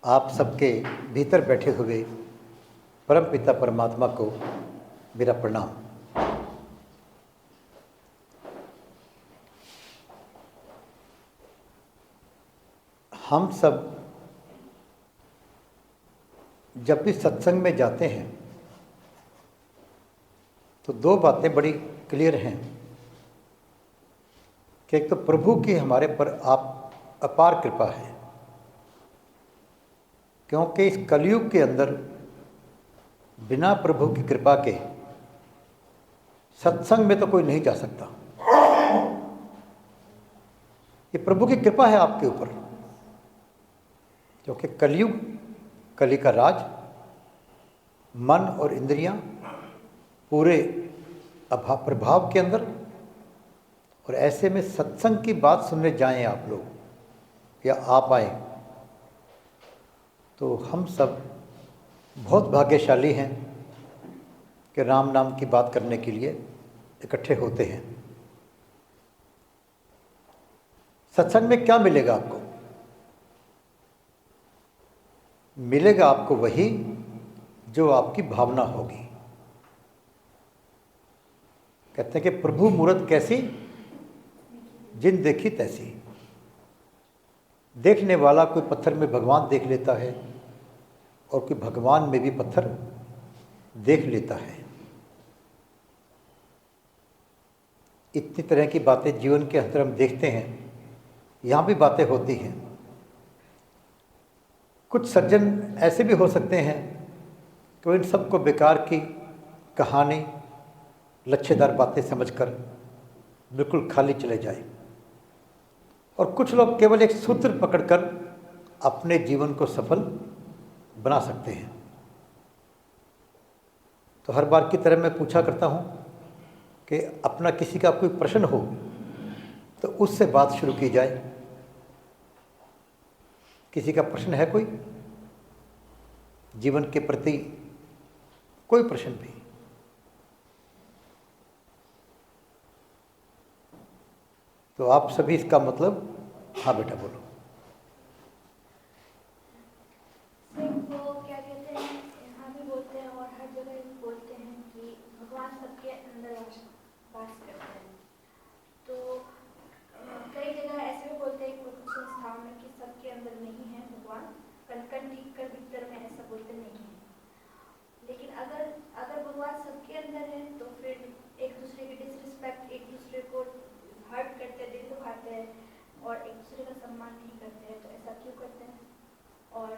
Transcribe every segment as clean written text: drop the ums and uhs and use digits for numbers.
आप सबके भीतर बैठे हुए परम पिता परमात्मा को मेरा प्रणाम। हम सब जब भी सत्संग में जाते हैं तो दो बातें बड़ी क्लियर हैं कि एक तो प्रभु की हमारे पर आप अपार कृपा है, क्योंकि इस कलयुग के अंदर बिना प्रभु की कृपा के सत्संग में तो कोई नहीं जा सकता। ये प्रभु की कृपा है आपके ऊपर, क्योंकि कलयुग, कली का राज, मन और इंद्रियां पूरे प्रभाव के अंदर, और ऐसे में सत्संग की बात सुनने जाएं आप लोग या आप आए तो हम सब बहुत भाग्यशाली हैं कि राम नाम की बात करने के लिए इकट्ठे होते हैं। सत्संग में क्या मिलेगा आपको? मिलेगा आपको वही जो आपकी भावना होगी। कहते हैं कि प्रभु मूरत कैसी, जिन देखी तैसी। देखने वाला कोई पत्थर में भगवान देख लेता है और कोई भगवान में भी पत्थर देख लेता है। इतनी तरह की बातें जीवन के अंदर हम देखते हैं, यहाँ भी बातें होती हैं। कुछ सज्जन ऐसे भी हो सकते हैं कि इन सबको बेकार की कहानी, लच्छेदार बातें समझकर बिल्कुल खाली चले जाए, और कुछ लोग केवल एक सूत्र पकड़कर अपने जीवन को सफल बना सकते हैं। तो हर बार की तरह मैं पूछा करता हूँ कि अपना किसी का कोई प्रश्न हो तो उससे बात शुरू की जाए। किसी का प्रश्न है कोई जीवन के प्रति, कोई प्रश्न भी? तो आप सभी इसका मतलब हाँ बेटा बोलो। वो क्या कहते हैं, यहाँ भी बोलते हैं और हर जगह बोलते हैं कि भगवान सबके अंदर वास करते हैं। तो कई जगह ऐसे भी बोलते हैं कुछ संस्थाओं में कि सबके अंदर नहीं है भगवान, कण ठीक कर भीतर में, ऐसा बोलते नहीं है। लेकिन अगर भगवान सबके अंदर है तो फिर एक दूसरे की डिसरिस्पेक्ट, एक दूसरे को हर्ट करते हैं, दिल दुखाते हैं और एक दूसरे का सम्मान नहीं करते हैं। तो ऐसा क्यों करते हैं? और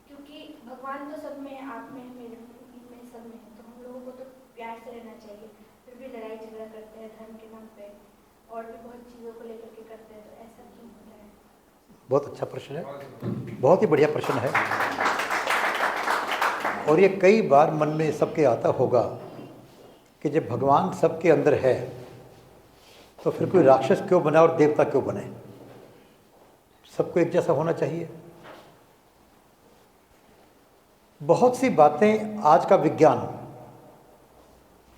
क्योंकि भगवान तो सब में है, आप में है, मेरे में, सब में है, तो हम लोगों को तो प्यार से रहना चाहिए। फिर भी लड़ाई झगड़ा करते हैं धर्म के नाम पे और भी बहुत चीज़ों को लेकर के करते हैं। तो ऐसा क्यों होता है? बहुत अच्छा प्रश्न है, बहुत ही बढ़िया प्रश्न है। और ये कई बार मन में सबके आता होगा कि जब भगवान सबके अंदर है तो फिर कोई राक्षस क्यों बना और देवता क्यों बने? सबको एक जैसा होना चाहिए। बहुत सी बातें आज का विज्ञान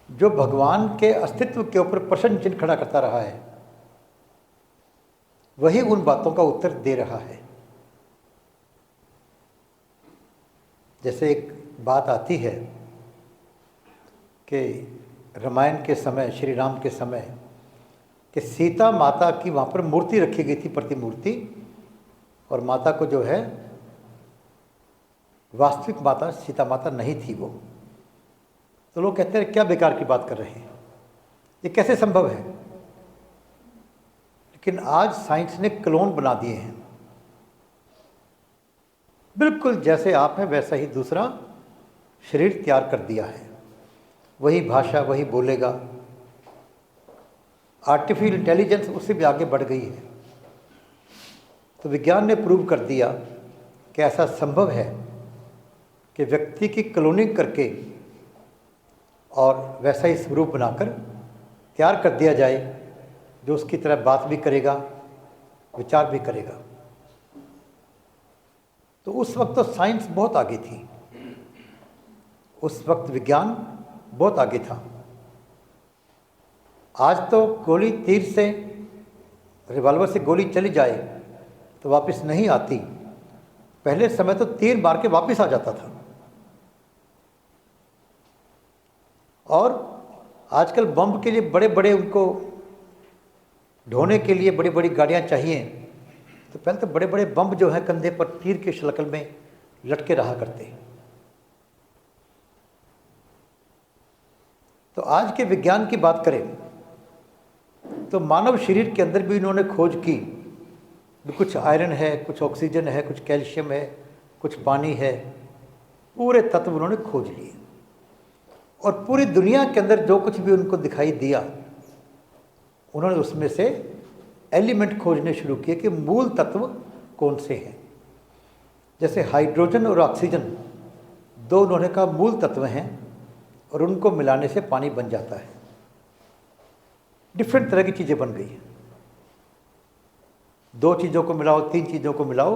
जो भगवान के अस्तित्व के ऊपर प्रश्न चिन्ह खड़ा करता रहा है, वही उन बातों का उत्तर दे रहा है। जैसे एक बात आती है कि रामायण के समय, श्री राम के समय, कि सीता माता की वहाँ पर मूर्ति रखी गई थी, प्रतिमूर्ति, और माता को जो है वास्तविक माता सीता माता नहीं थी वो। तो लोग कहते हैं क्या बेकार की बात कर रहे हैं, ये कैसे संभव है? लेकिन आज साइंस ने क्लोन बना दिए हैं, बिल्कुल जैसे आप हैं वैसा ही दूसरा शरीर तैयार कर दिया है, वही भाषा, वही बोलेगा। आर्टिफिशियल इंटेलिजेंस उससे भी आगे बढ़ गई है। तो विज्ञान ने प्रूव कर दिया कि ऐसा संभव है कि व्यक्ति की क्लोनिंग करके और वैसा ही स्वरूप बनाकर तैयार कर दिया जाए जो उसकी तरह बात भी करेगा, विचार भी करेगा। तो उस वक्त तो साइंस बहुत आगे थी, उस वक्त विज्ञान बहुत आगे था। आज तो गोली, तीर से, रिवॉल्वर से गोली चली जाए तो वापस नहीं आती, पहले समय तो तीर मार के वापस आ जाता था, और आजकल बम के लिए बड़े बड़े उनको ढोने के लिए बड़ी बड़ी गाड़ियां चाहिए, तो पहले तो बड़े बड़े बम जो हैं कंधे पर तीर की शक्ल में लटके रहा करते हैं। तो आज के विज्ञान की बात करें तो मानव शरीर के अंदर भी इन्होंने खोज की, कुछ आयरन है, कुछ ऑक्सीजन है, कुछ कैल्शियम है, कुछ पानी है, पूरे तत्व उन्होंने खोज लिए। और पूरी दुनिया के अंदर जो कुछ भी उनको दिखाई दिया, उन्होंने उसमें से एलिमेंट खोजने शुरू किए कि मूल तत्व कौन से हैं। जैसे हाइड्रोजन और ऑक्सीजन दो उन्होंने कहा मूल तत्व हैं, और उनको मिलाने से पानी बन जाता है। डिफरेंट तरह की चीज़ें बन गई हैं। दो चीज़ों को मिलाओ, तीन चीज़ों को मिलाओ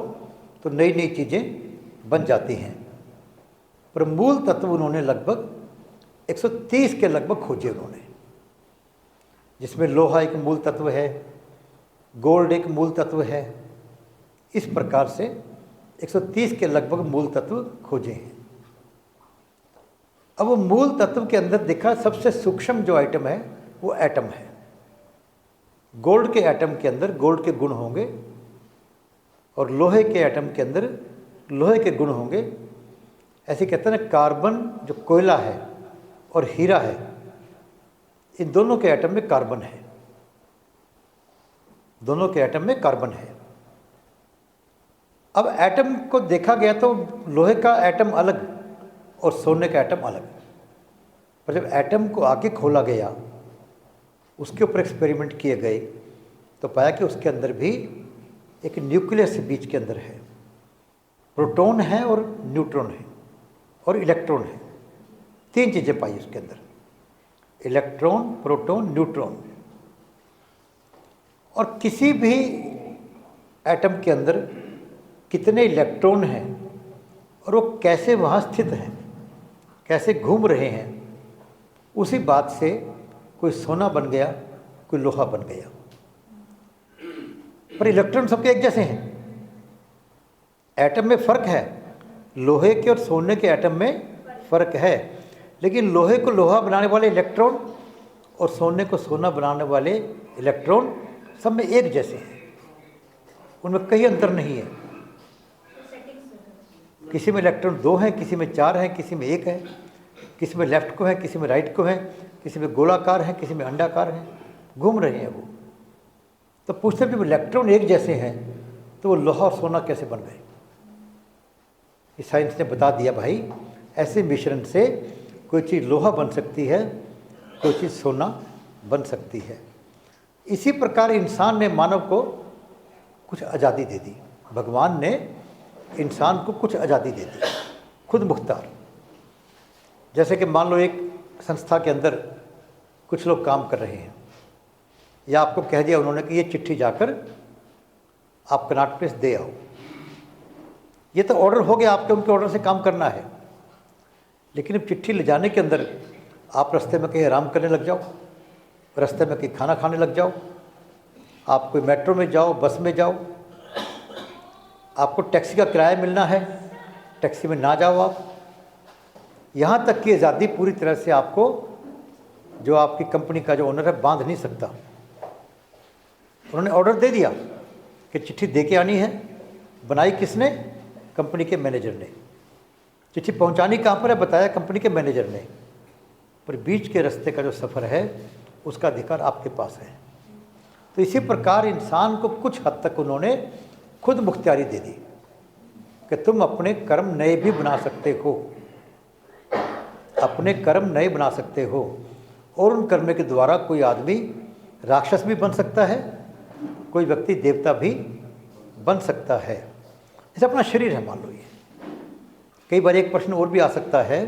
तो नई नई चीज़ें बन जाती हैं। पर मूल तत्व उन्होंने लगभग 130 के लगभग खोजे उन्होंने, जिसमें लोहा एक मूल तत्व है, गोल्ड एक मूल तत्व है। इस प्रकार से 130 के लगभग मूल तत्व खोजे हैं। अब वो मूल तत्व के अंदर देखा सबसे सूक्ष्म जो आइटम है वो एटम है। गोल्ड के एटम के अंदर गोल्ड के गुण होंगे, और लोहे के एटम के अंदर लोहे के गुण होंगे। ऐसे कहते हैं ना, कार्बन जो कोयला है और हीरा है, इन दोनों के एटम में कार्बन है, दोनों के एटम में कार्बन है। अब एटम को देखा गया तो लोहे का एटम अलग और सोने का एटम अलग, पर जब एटम को आगे खोला गया, उसके ऊपर एक्सपेरिमेंट किए गए, तो पाया कि उसके अंदर भी एक न्यूक्लियस बीच के अंदर है। प्रोटॉन है और न्यूट्रॉन है और इलेक्ट्रॉन है, तीन चीज़ें पाई उसके अंदर, इलेक्ट्रॉन, प्रोटॉन, न्यूट्रॉन। और किसी भी एटम के अंदर कितने इलेक्ट्रॉन हैं और वो कैसे वहाँ स्थित हैं, कैसे घूम रहे हैं, उसी बात से कोई सोना बन गया, कोई लोहा बन गया। पर इलेक्ट्रॉन सबके एक जैसे हैं। एटम में फ़र्क है, लोहे के और सोने के एटम में फ़र्क है, लेकिन लोहे को लोहा बनाने वाले इलेक्ट्रॉन और सोने को सोना बनाने वाले इलेक्ट्रॉन सब में एक जैसे हैं, उनमें कहीं अंतर नहीं है। किसी में इलेक्ट्रॉन 2 हैं, किसी में 4 हैं, किसी में 1 है, किसी में लेफ्ट को है, किसी में राइट को है, किसी में गोलाकार है, किसी में अंडाकार है, घूम रहे हैं वो। तो पूछते हैं जब इलेक्ट्रॉन एक जैसे हैं तो वो लोहा और सोना कैसे बन गए? इस साइंस ने बता दिया भाई, ऐसे मिश्रण से कोई चीज़ लोहा बन सकती है, कोई चीज़ सोना बन सकती है। इसी प्रकार इंसान ने मानव को कुछ आज़ादी दे दी, भगवान ने इंसान को कुछ आज़ादी दे दी, खुद मुख्तार। जैसे कि मान लो एक संस्था के अंदर कुछ लोग काम कर रहे हैं, या आपको कह दिया उन्होंने कि ये चिट्ठी जाकर आप कनाट प्लेस दे आओ। ये तो ऑर्डर हो गया, आपके उनके ऑर्डर से काम करना है। लेकिन अब चिट्ठी ले जाने के अंदर आप रास्ते में कहीं आराम करने लग जाओ, रास्ते में कहीं खाना खाने लग जाओ, आप कोई मेट्रो में जाओ, बस में जाओ, आपको टैक्सी का किराया मिलना है, टैक्सी में ना जाओ आप। यहाँ तक कि आज़ादी पूरी तरह से आपको जो आपकी कंपनी का जो ओनर है बांध नहीं सकता। उन्होंने ऑर्डर दे दिया कि चिट्ठी दे के आनी है। बनाई किसने? कंपनी के मैनेजर ने। चिट्ठी पहुंचानी कहाँ पर है? बताया कंपनी के मैनेजर ने। पर बीच के रास्ते का जो सफ़र है उसका अधिकार आपके पास है। तो इसी प्रकार इंसान को कुछ हद तक उन्होंने खुद मुख्तियारी दे दी कि तुम अपने कर्म नए भी बना सकते हो, अपने कर्म नए बना सकते हो, और उन कर्म के द्वारा कोई आदमी राक्षस भी बन सकता है, कोई व्यक्ति देवता भी बन सकता है। जैसे अपना शरीर है, मान लो ये। कई बार एक प्रश्न और भी आ सकता है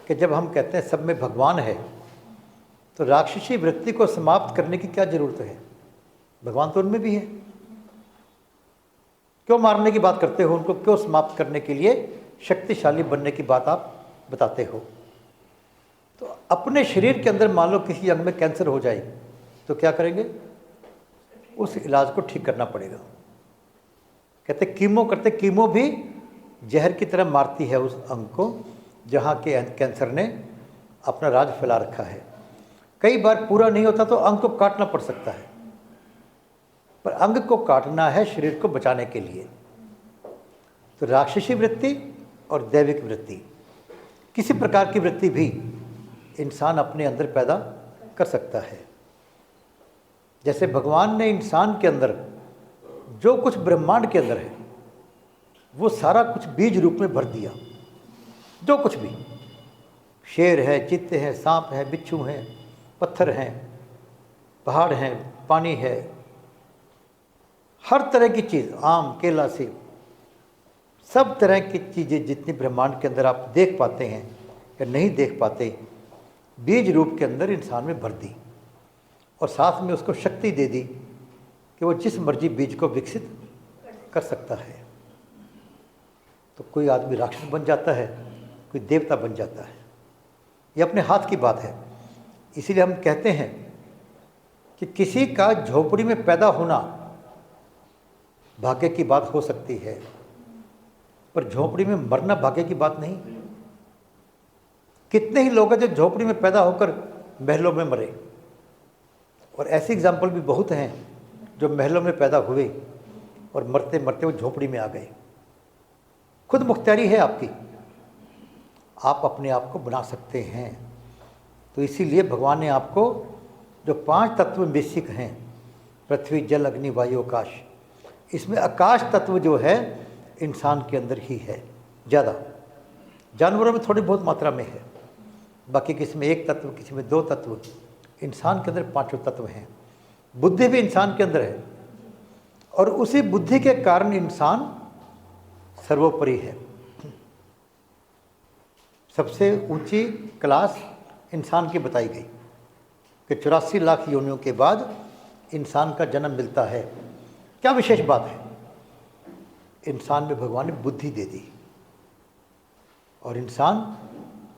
कि जब हम कहते हैं सब में भगवान है, तो राक्षसी वृत्ति को समाप्त करने की क्या जरूरत है? भगवान तो उनमें भी है, क्यों मारने की बात करते हो उनको? क्यों समाप्त करने के लिए शक्तिशाली बनने की बात आप बताते हो? तो अपने शरीर के अंदर मान लो किसी अंग में कैंसर हो जाए तो क्या करेंगे? उस इलाज को ठीक करना पड़ेगा। कहते कीमो करते, कीमो भी जहर की तरह मारती है उस अंग को जहाँ के कैंसर ने अपना राज फैला रखा है। कई बार पूरा नहीं होता तो अंग को काटना पड़ सकता है, पर अंग को काटना है शरीर को बचाने के लिए। तो राक्षसी वृत्ति और दैविक वृत्ति, किसी प्रकार की वृत्ति भी इंसान अपने अंदर पैदा कर सकता है। जैसे भगवान ने इंसान के अंदर जो कुछ ब्रह्मांड के अंदर है वो सारा कुछ बीज रूप में भर दिया। जो कुछ भी, शेर है, चित्ते है, सांप है, बिच्छू हैं, पत्थर हैं, पहाड़ हैं, पानी है, हर तरह की चीज़, आम, केला, सेब, सब तरह की चीज़ें जितनी ब्रह्मांड के अंदर आप देख पाते हैं या नहीं देख पाते, बीज रूप के अंदर इंसान में भर दी और साथ में उसको शक्ति दे दी कि वो जिस मर्जी बीज को विकसित कर सकता है। तो कोई आदमी राक्षस बन जाता है, कोई देवता बन जाता है, ये अपने हाथ की बात है। इसीलिए हम कहते हैं कि किसी का झोपड़ी में पैदा होना भाग्य की बात हो सकती है, पर झोपड़ी में मरना भाग्य की बात नहीं। कितने ही लोग हैं जो झोपड़ी में पैदा होकर महलों में मरे, और ऐसे एग्जाम्पल भी बहुत हैं जो महलों में पैदा हुए और मरते मरते वो झोपड़ी में आ गए। खुद मुख्तियारी है आपकी, आप अपने आप को बना सकते हैं। तो इसीलिए भगवान ने आपको जो 5 तत्व बेसिक हैं, पृथ्वी, जल, अग्नि, वायु, आकाश, इसमें आकाश तत्व जो है इंसान के अंदर ही है ज़्यादा। जानवरों में थोड़ी बहुत मात्रा में है, बाकी किसी में 1 तत्व, किसी में 2 तत्व, इंसान के अंदर 5 तत्व हैं। बुद्धि भी इंसान के अंदर है और उसी बुद्धि के कारण इंसान सर्वोपरि है। सबसे ऊंची क्लास इंसान की बताई गई कि 84 लाख योनियों के बाद इंसान का जन्म मिलता है। क्या विशेष बात है? इंसान में भगवान ने बुद्धि दे दी और इंसान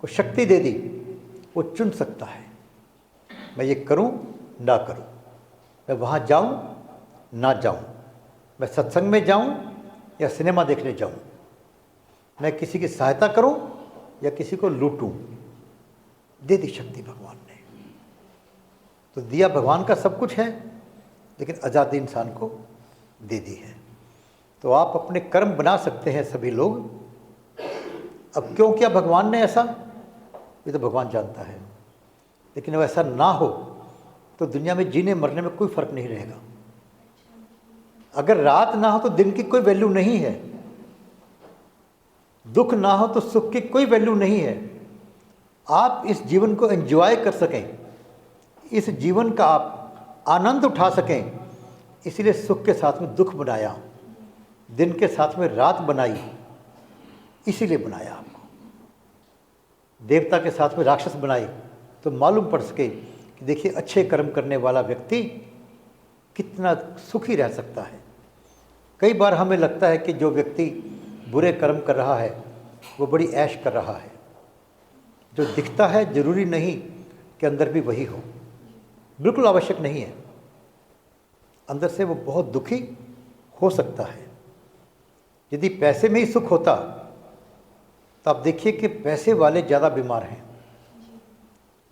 को शक्ति दे दी, वो चुन सकता है मैं ये करूं ना करूं, मैं वहाँ जाऊं ना जाऊं, मैं सत्संग में जाऊं या सिनेमा देखने जाऊं, मैं किसी की सहायता करूं या किसी को लूटूं। दे दी शक्ति भगवान ने। तो दिया भगवान का सब कुछ है, लेकिन आज़ादी इंसान को दे दी है। तो आप अपने कर्म बना सकते हैं सभी लोग। अब क्यों किया भगवान ने ऐसा, ये तो भगवान जानता है, लेकिन वैसा ना हो तो दुनिया में जीने मरने में कोई फर्क नहीं रहेगा। अगर रात ना हो तो दिन की कोई वैल्यू नहीं है, दुख ना हो तो सुख की कोई वैल्यू नहीं है। आप इस जीवन को एंजॉय कर सकें, इस जीवन का आप आनंद उठा सकें, इसलिए सुख के साथ में दुख बनाया, दिन के साथ में रात बनाई, इसीलिए बनाया आपको। देवता के साथ में राक्षस बनाए तो मालूम पड़ सके कि देखिए अच्छे कर्म करने वाला व्यक्ति कितना सुखी रह सकता है। कई बार हमें लगता है कि जो व्यक्ति बुरे कर्म कर रहा है वो बड़ी ऐश कर रहा है। जो दिखता है जरूरी नहीं कि अंदर भी वही हो, बिल्कुल आवश्यक नहीं है। अंदर से वो बहुत दुखी हो सकता है। यदि पैसे में ही सुख होता तो आप देखिए कि पैसे वाले ज़्यादा बीमार हैं।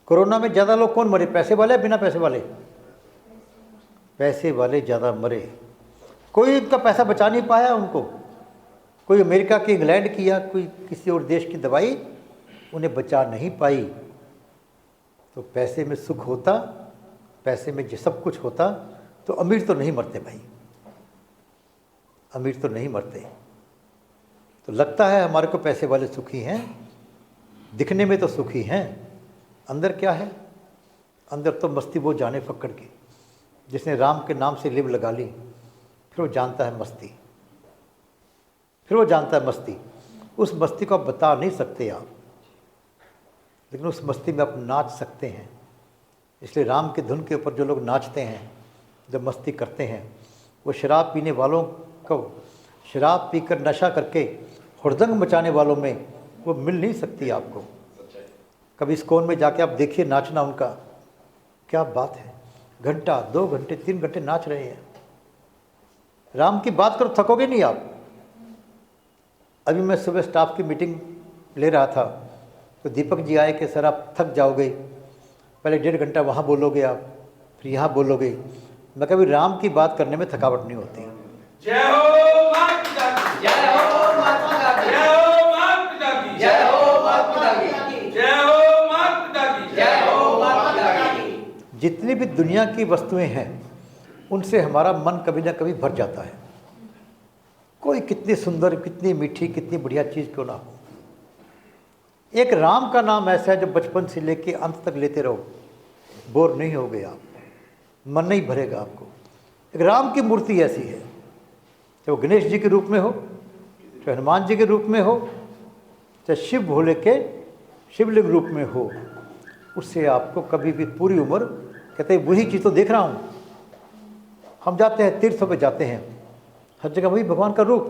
कोरोना में ज़्यादा लोग कौन मरे, पैसे वाले बिना पैसे वाले? पैसे वाले ज़्यादा मरे। कोई उनका पैसा बचा नहीं पाया उनको। कोई अमेरिका की, इंग्लैंड की या कोई किसी और देश की दवाई उन्हें बचा नहीं पाई। तो पैसे में सुख होता, पैसे में सब कुछ होता तो अमीर तो नहीं मरते भाई, अमीर तो नहीं मरते। तो लगता है हमारे को पैसे वाले सुखी हैं, दिखने में तो सुखी हैं, अंदर क्या है? अंदर तो मस्ती वो जाने पकड़ के। जिसने राम के नाम से लिव लगा ली फिर वो जानता है मस्ती, फिर वो जानता है मस्ती। उस मस्ती को आप बता नहीं सकते आप, लेकिन उस मस्ती में आप नाच सकते हैं। इसलिए राम के धुन के ऊपर जो लोग नाचते हैं, जो मस्ती करते हैं, वो शराब पीने वालों को, शराब पीकर नशा करके हुड़दंग मचाने वालों में वो मिल नहीं सकती आपको। कभी इस्कॉन में जाके आप देखिए नाचना उनका, क्या बात है। घंटा, 2 घंटे, 3 घंटे नाच रहे हैं। राम की बात करो थकोगे नहीं आप। अभी मैं सुबह स्टाफ की मीटिंग ले रहा था तो दीपक जी आए कि सर आप थक जाओगे, पहले 1.5 घंटा वहाँ बोलोगे आप, फिर यहाँ बोलोगे। मैं कभी राम की बात करने में थकावट नहीं होती। जय हो माता पिता की, जय हो महात्मा गांधी, जय हो माता पिता की, जय हो महात्मा गांधी, जय हो माता पिता की, जय हो महात्मा गांधी। जितनी भी दुनिया की वस्तुएं हैं उनसे हमारा मन कभी ना कभी भर जाता है। कोई कितनी सुंदर, कितनी मीठी, कितनी बढ़िया चीज़ क्यों ना हो, एक राम का नाम ऐसा है जो बचपन से लेके अंत तक लेते रहो, बोर नहीं होगे आप, मन नहीं भरेगा आपको। एक राम की मूर्ति ऐसी है, चाहे वो गणेश जी के रूप में हो, चाहे हनुमान जी के रूप में हो, चाहे शिव भोले के शिवलिंग रूप में हो, उससे आपको कभी भी पूरी उम्र, कहते हैं वही चीज़ तो देख रहा हूँ। हम जाते हैं तीर्थों पे जाते हैं, हर जगह वही भगवान का रूप,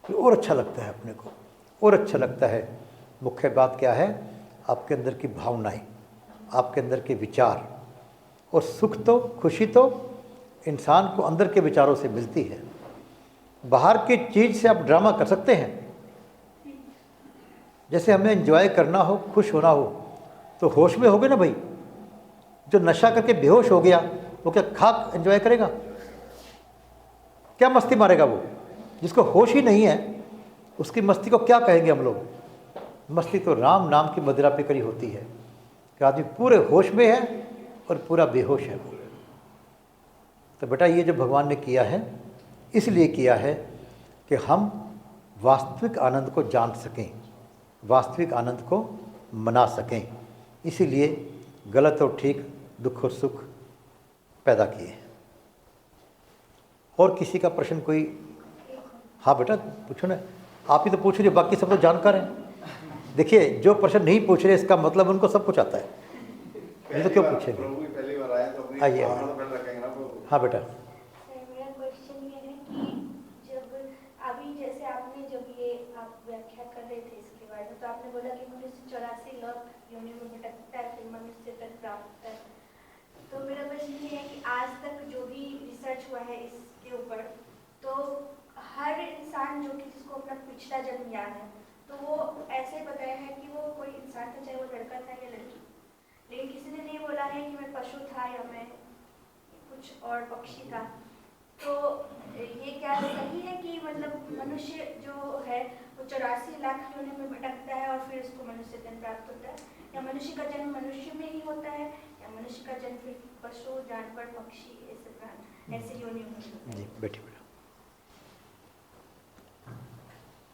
फिर और अच्छा लगता है अपने को, और अच्छा लगता है। मुख्य बात क्या है, आपके अंदर की भावनाएं, आपके अंदर के विचार, और सुख तो, खुशी तो इंसान को अंदर के विचारों से मिलती है। बाहर की चीज़ से आप ड्रामा कर सकते हैं। जैसे हमें एंजॉय करना हो, खुश होना हो, तो होश में होगे ना भाई। जो नशा करके बेहोश हो गया वो क्या खाक एंजॉय करेगा? क्या मस्ती मारेगा वो? जिसको होश ही नहीं है उसकी मस्ती को क्या कहेंगे हम लोग? मस्ती तो राम नाम की मदिरा पे करी होती है कि आदमी पूरे होश में है और पूरा बेहोश है वो। तो बेटा ये जो भगवान ने किया है इसलिए किया है कि हम वास्तविक आनंद को जान सकें, वास्तविक आनंद को मना सकें। इसीलिए गलत और ठीक, दुख और सुख पैदा किए। और किसी का प्रश्न कोई? हाँ बेटा पूछो ना, आप ही तो पूछ रहे, बाकी सब तो जानकार हैं। देखिए जो प्रश्न नहीं पूछ रहे इसका मतलब उनको सब कुछ आता है, ये तो क्यों पूछेंगे? आइए। हाँ बेटा। मेरा क्वेश्चन ये है कि जब अभी जैसे आपने जब ये आप व्याख्या कर रहे थे इसके बारे में, तो आपने बोला कि मनुष्य 84 लाख योनि में भटकता है, फिर मनुष्य तक प्राप्त है। तो मेरा प्रश्न ये है कि आज तक जो भी रिसर्च हुआ है इसके ऊपर, तो हर इंसान जो कि जिसको अपना पिछला जन्म याद है, तो वो ऐसे बताया है कि वो कोई इंसान था, चाहे वो लड़का था या लड़की, लेकिन किसी ने नहीं बोला है कि मैं पशु था या मैं कुछ और पक्षी था। तो ये क्या सही है कि मतलब मनुष्य जो है वो 84 लाख योनि में भटकता है और फिर उसको मनुष्य जन्म प्राप्त होता है, या मनुष्य का जन्म मनुष्य में ही होता है, या मनुष्य का जन्म फिर पशु, जानवर, पक्षी ऐसे योनि में होता है? जी बैठिए बेटा।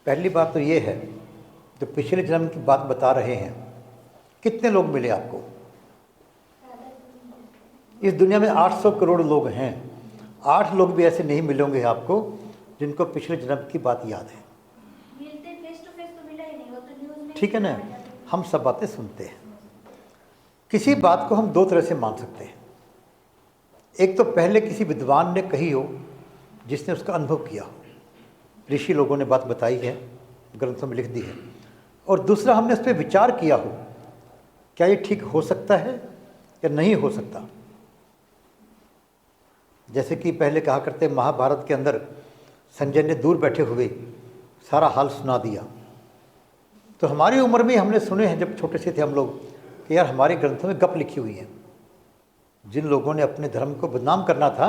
पहली बात तो ये है, जो पिछले जन्म की बात बता रहे हैं, कितने लोग मिले आपको? इस दुनिया में 800 करोड़ लोग हैं, 8 लोग भी ऐसे नहीं मिलेंगे आपको जिनको पिछले जन्म की बात याद है। मिलते फेस टू फेस तो मिला ही नहीं, वो तो न्यूज़ में। ठीक है ना, हम सब बातें सुनते हैं। किसी बात को हम दो तरह से मान सकते हैं। एक तो पहले किसी विद्वान ने कही हो जिसने उसका अनुभव किया हो, ऋषि लोगों ने बात बताई है, ग्रंथों में लिख दी है, और दूसरा हमने उस पर विचार किया हो, क्या ये ठीक हो सकता है या नहीं हो सकता। जैसे कि पहले कहा करते महाभारत के अंदर संजय ने दूर बैठे हुए सारा हाल सुना दिया। तो हमारी उम्र में हमने सुने हैं जब छोटे से थे हम लोग कि यार हमारे ग्रंथों में गप लिखी हुई है। जिन लोगों ने अपने धर्म को बदनाम करना था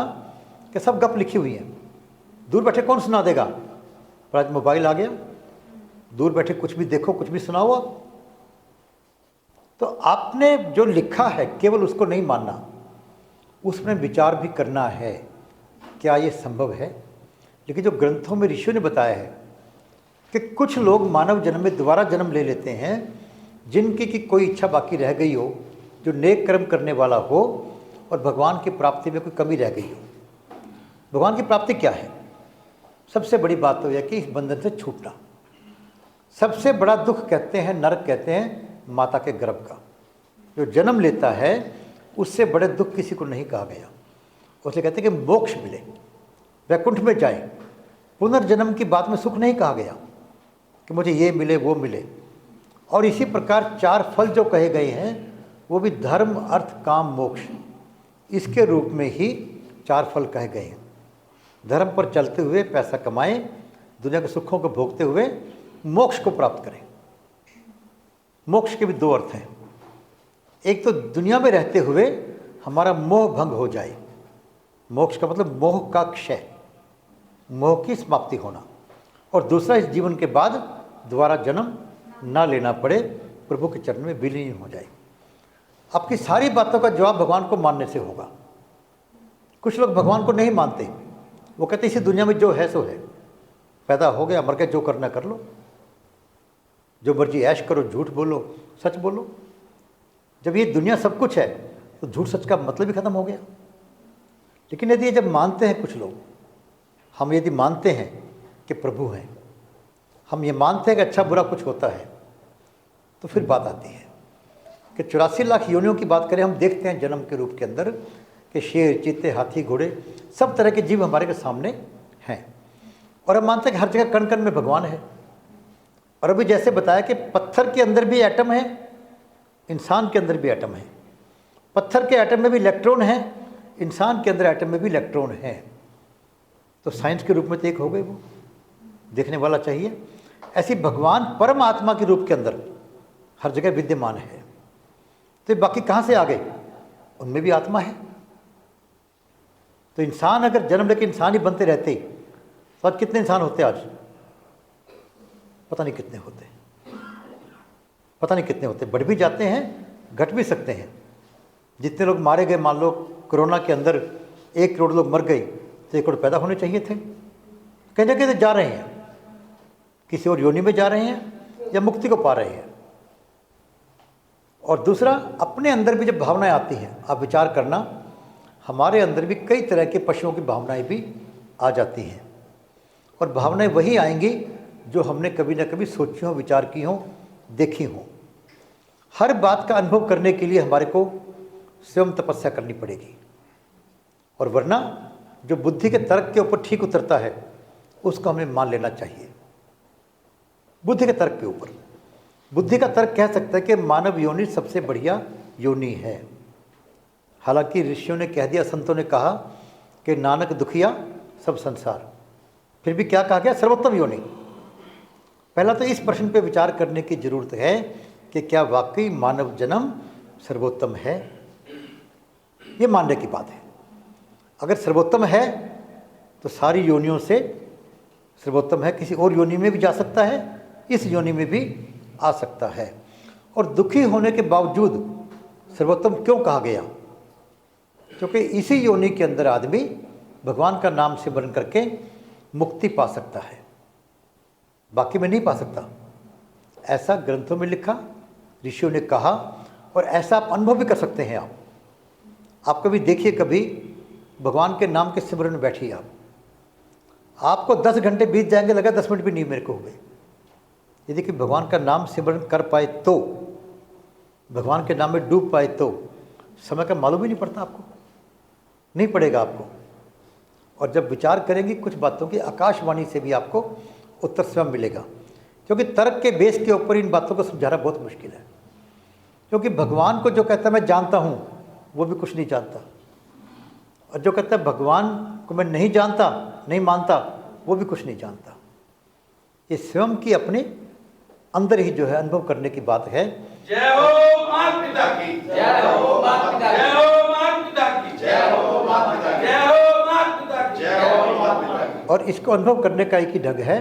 कि सब गप लिखी हुई है, दूर बैठे कौन सुना देगा। पर आज मोबाइल आ गया, दूर बैठे कुछ भी देखो, कुछ भी सुनाओ आप। तो आपने जो लिखा है केवल उसको नहीं मानना, उसमें विचार भी करना है क्या ये संभव है। लेकिन जो ग्रंथों में ऋषियों ने बताया है कि कुछ लोग मानव जन्म में दोबारा जन्म ले लेते हैं जिनकी की कोई इच्छा बाकी रह गई हो, जो नेक कर्म करने वाला हो और भगवान की प्राप्ति में कोई कमी रह गई हो। भगवान की प्राप्ति क्या है? सबसे बड़ी बात तो यह कि इस बंधन से छूटना। सबसे बड़ा दुख कहते हैं, नरक कहते हैं माता के गर्भ का। जो जन्म लेता है उससे बड़े दुख किसी को नहीं कहा गया। उसे कहते हैं कि मोक्ष मिले, वैकुंठ में जाए। पुनर्जन्म की बात में सुख नहीं कहा गया कि मुझे ये मिले वो मिले। और इसी प्रकार 4 फल जो कहे गए हैं वो भी धर्म, अर्थ, काम, मोक्ष, इसके रूप में ही 4 फल कहे गए हैं। धर्म पर चलते हुए पैसा कमाएं, दुनिया के सुखों को भोगते हुए मोक्ष को प्राप्त करें। मोक्ष के भी दो अर्थ हैं। एक तो दुनिया में रहते हुए हमारा मोह भंग हो जाए, मोक्ष का मतलब मोह का क्षय, मोह की समाप्ति होना, और दूसरा इस जीवन के बाद दोबारा जन्म ना लेना पड़े, प्रभु के चरण में विलीन हो जाए। आपकी सारी बातों का जवाब भगवान को मानने से होगा। कुछ लोग भगवान को नहीं मानते, वो कहते इसी दुनिया में जो है सो है, पैदा हो गया मर गया, जो करना कर लो, जो मर्जी ऐश करो, झूठ बोलो सच बोलो। जब ये दुनिया सब कुछ है तो झूठ सच का मतलब ही खत्म हो गया। लेकिन यदि ये जब मानते हैं कुछ लोग, हम यदि मानते हैं कि प्रभु हैं, हम ये मानते हैं कि अच्छा बुरा कुछ होता है, तो फिर बात आती है कि 84 लाख योनियों की बात करें, हम देखते हैं जन्म के रूप के अंदर कि शेर, चीते, हाथी, घोड़े, सब तरह के जीव हमारे के सामने हैं, और हम मानते हैं कि हर जगह कण कण में भगवान है। और अभी जैसे बताया कि पत्थर के अंदर भी एटम है, इंसान के अंदर भी एटम है। पत्थर के एटम में भी इलेक्ट्रॉन है, इंसान के अंदर एटम में भी इलेक्ट्रॉन है। तो साइंस के रूप में तो एक हो गए, वो देखने वाला चाहिए। ऐसी भगवान परम आत्मा के रूप के अंदर हर जगह विद्यमान है। तो बाकी कहाँ से आ गए? उनमें भी आत्मा है। तो इंसान अगर जन्म लेके इंसान ही बनते रहते तो आज कितने इंसान होते? आज पता नहीं कितने होते, पता नहीं कितने होते। बढ़ भी जाते हैं, घट भी सकते हैं। जितने लोग मारे गए, मान लो कोरोना के अंदर 1 करोड़ लोग मर गए, तो 1 करोड़ पैदा होने चाहिए थे। कहीं ना कहीं जा रहे हैं, किसी और योनि में जा रहे हैं या मुक्ति को पा रहे हैं। और दूसरा, अपने अंदर भी जब भावनाएं आती हैं, आप विचार करना, हमारे अंदर भी कई तरह के पशुओं की भावनाएं भी आ जाती हैं। और भावनाएं वही आएंगी जो हमने कभी ना कभी सोची हों, विचार की हों, देखी हों। हर बात का अनुभव करने के लिए हमारे को स्वयं तपस्या करनी पड़ेगी। और वरना जो बुद्धि के तर्क के ऊपर ठीक उतरता है उसको हमें मान लेना चाहिए। बुद्धि के तर्क के ऊपर, बुद्धि का तर्क कह सकता है कि मानव योनि सबसे बढ़िया योनि है। हालांकि ऋषियों ने कह दिया, संतों ने कहा कि नानक दुखिया सब संसार, फिर भी क्या कहा गया? सर्वोत्तम योनि। पहला तो इस प्रश्न पे विचार करने की जरूरत है कि क्या वाकई मानव जन्म सर्वोत्तम है? ये मानने की बात है। अगर सर्वोत्तम है तो सारी योनियों से सर्वोत्तम है, किसी और योनि में भी जा सकता है, इस योनि में भी आ सकता है। और दुखी होने के बावजूद सर्वोत्तम क्यों कहा गया? क्योंकि इसी योनि के अंदर आदमी भगवान का नाम सिमरन करके मुक्ति पा सकता है, बाकी में नहीं पा सकता। ऐसा ग्रंथों में लिखा, ऋषियों ने कहा, और ऐसा आप अनुभव भी कर सकते हैं। आप कभी देखिए, कभी भगवान के नाम के सिमरन में बैठिए, आपको 10 घंटे बीत जाएंगे, लगा 10 मिनट भी नहीं मेरे को हुए। यदि कि भगवान का नाम सिमरन कर पाए तो, भगवान के नाम में डूब पाए तो समय का मालूम ही नहीं पड़ता, आपको नहीं पड़ेगा आपको। और जब विचार करेंगे कुछ बातों की, आकाशवाणी से भी आपको उत्तर स्वयं मिलेगा। क्योंकि तर्क के बेस के ऊपर इन बातों को समझाना बहुत मुश्किल है। क्योंकि भगवान को जो कहता है मैं जानता हूँ, वो भी कुछ नहीं जानता, और जो कहता है भगवान को मैं नहीं जानता, नहीं मानता, वो भी कुछ नहीं जानता। ये स्वयं की अपने अंदर ही जो है अनुभव करने की बात है। जय हो मात पिता की, जय हो मात पिता जय की, हो मात पिता की, जय हो मात पिता की, जय हो मात पिता की, जय हो मात पिता की। और इसको अनुभव करने का एक ही ढंग है,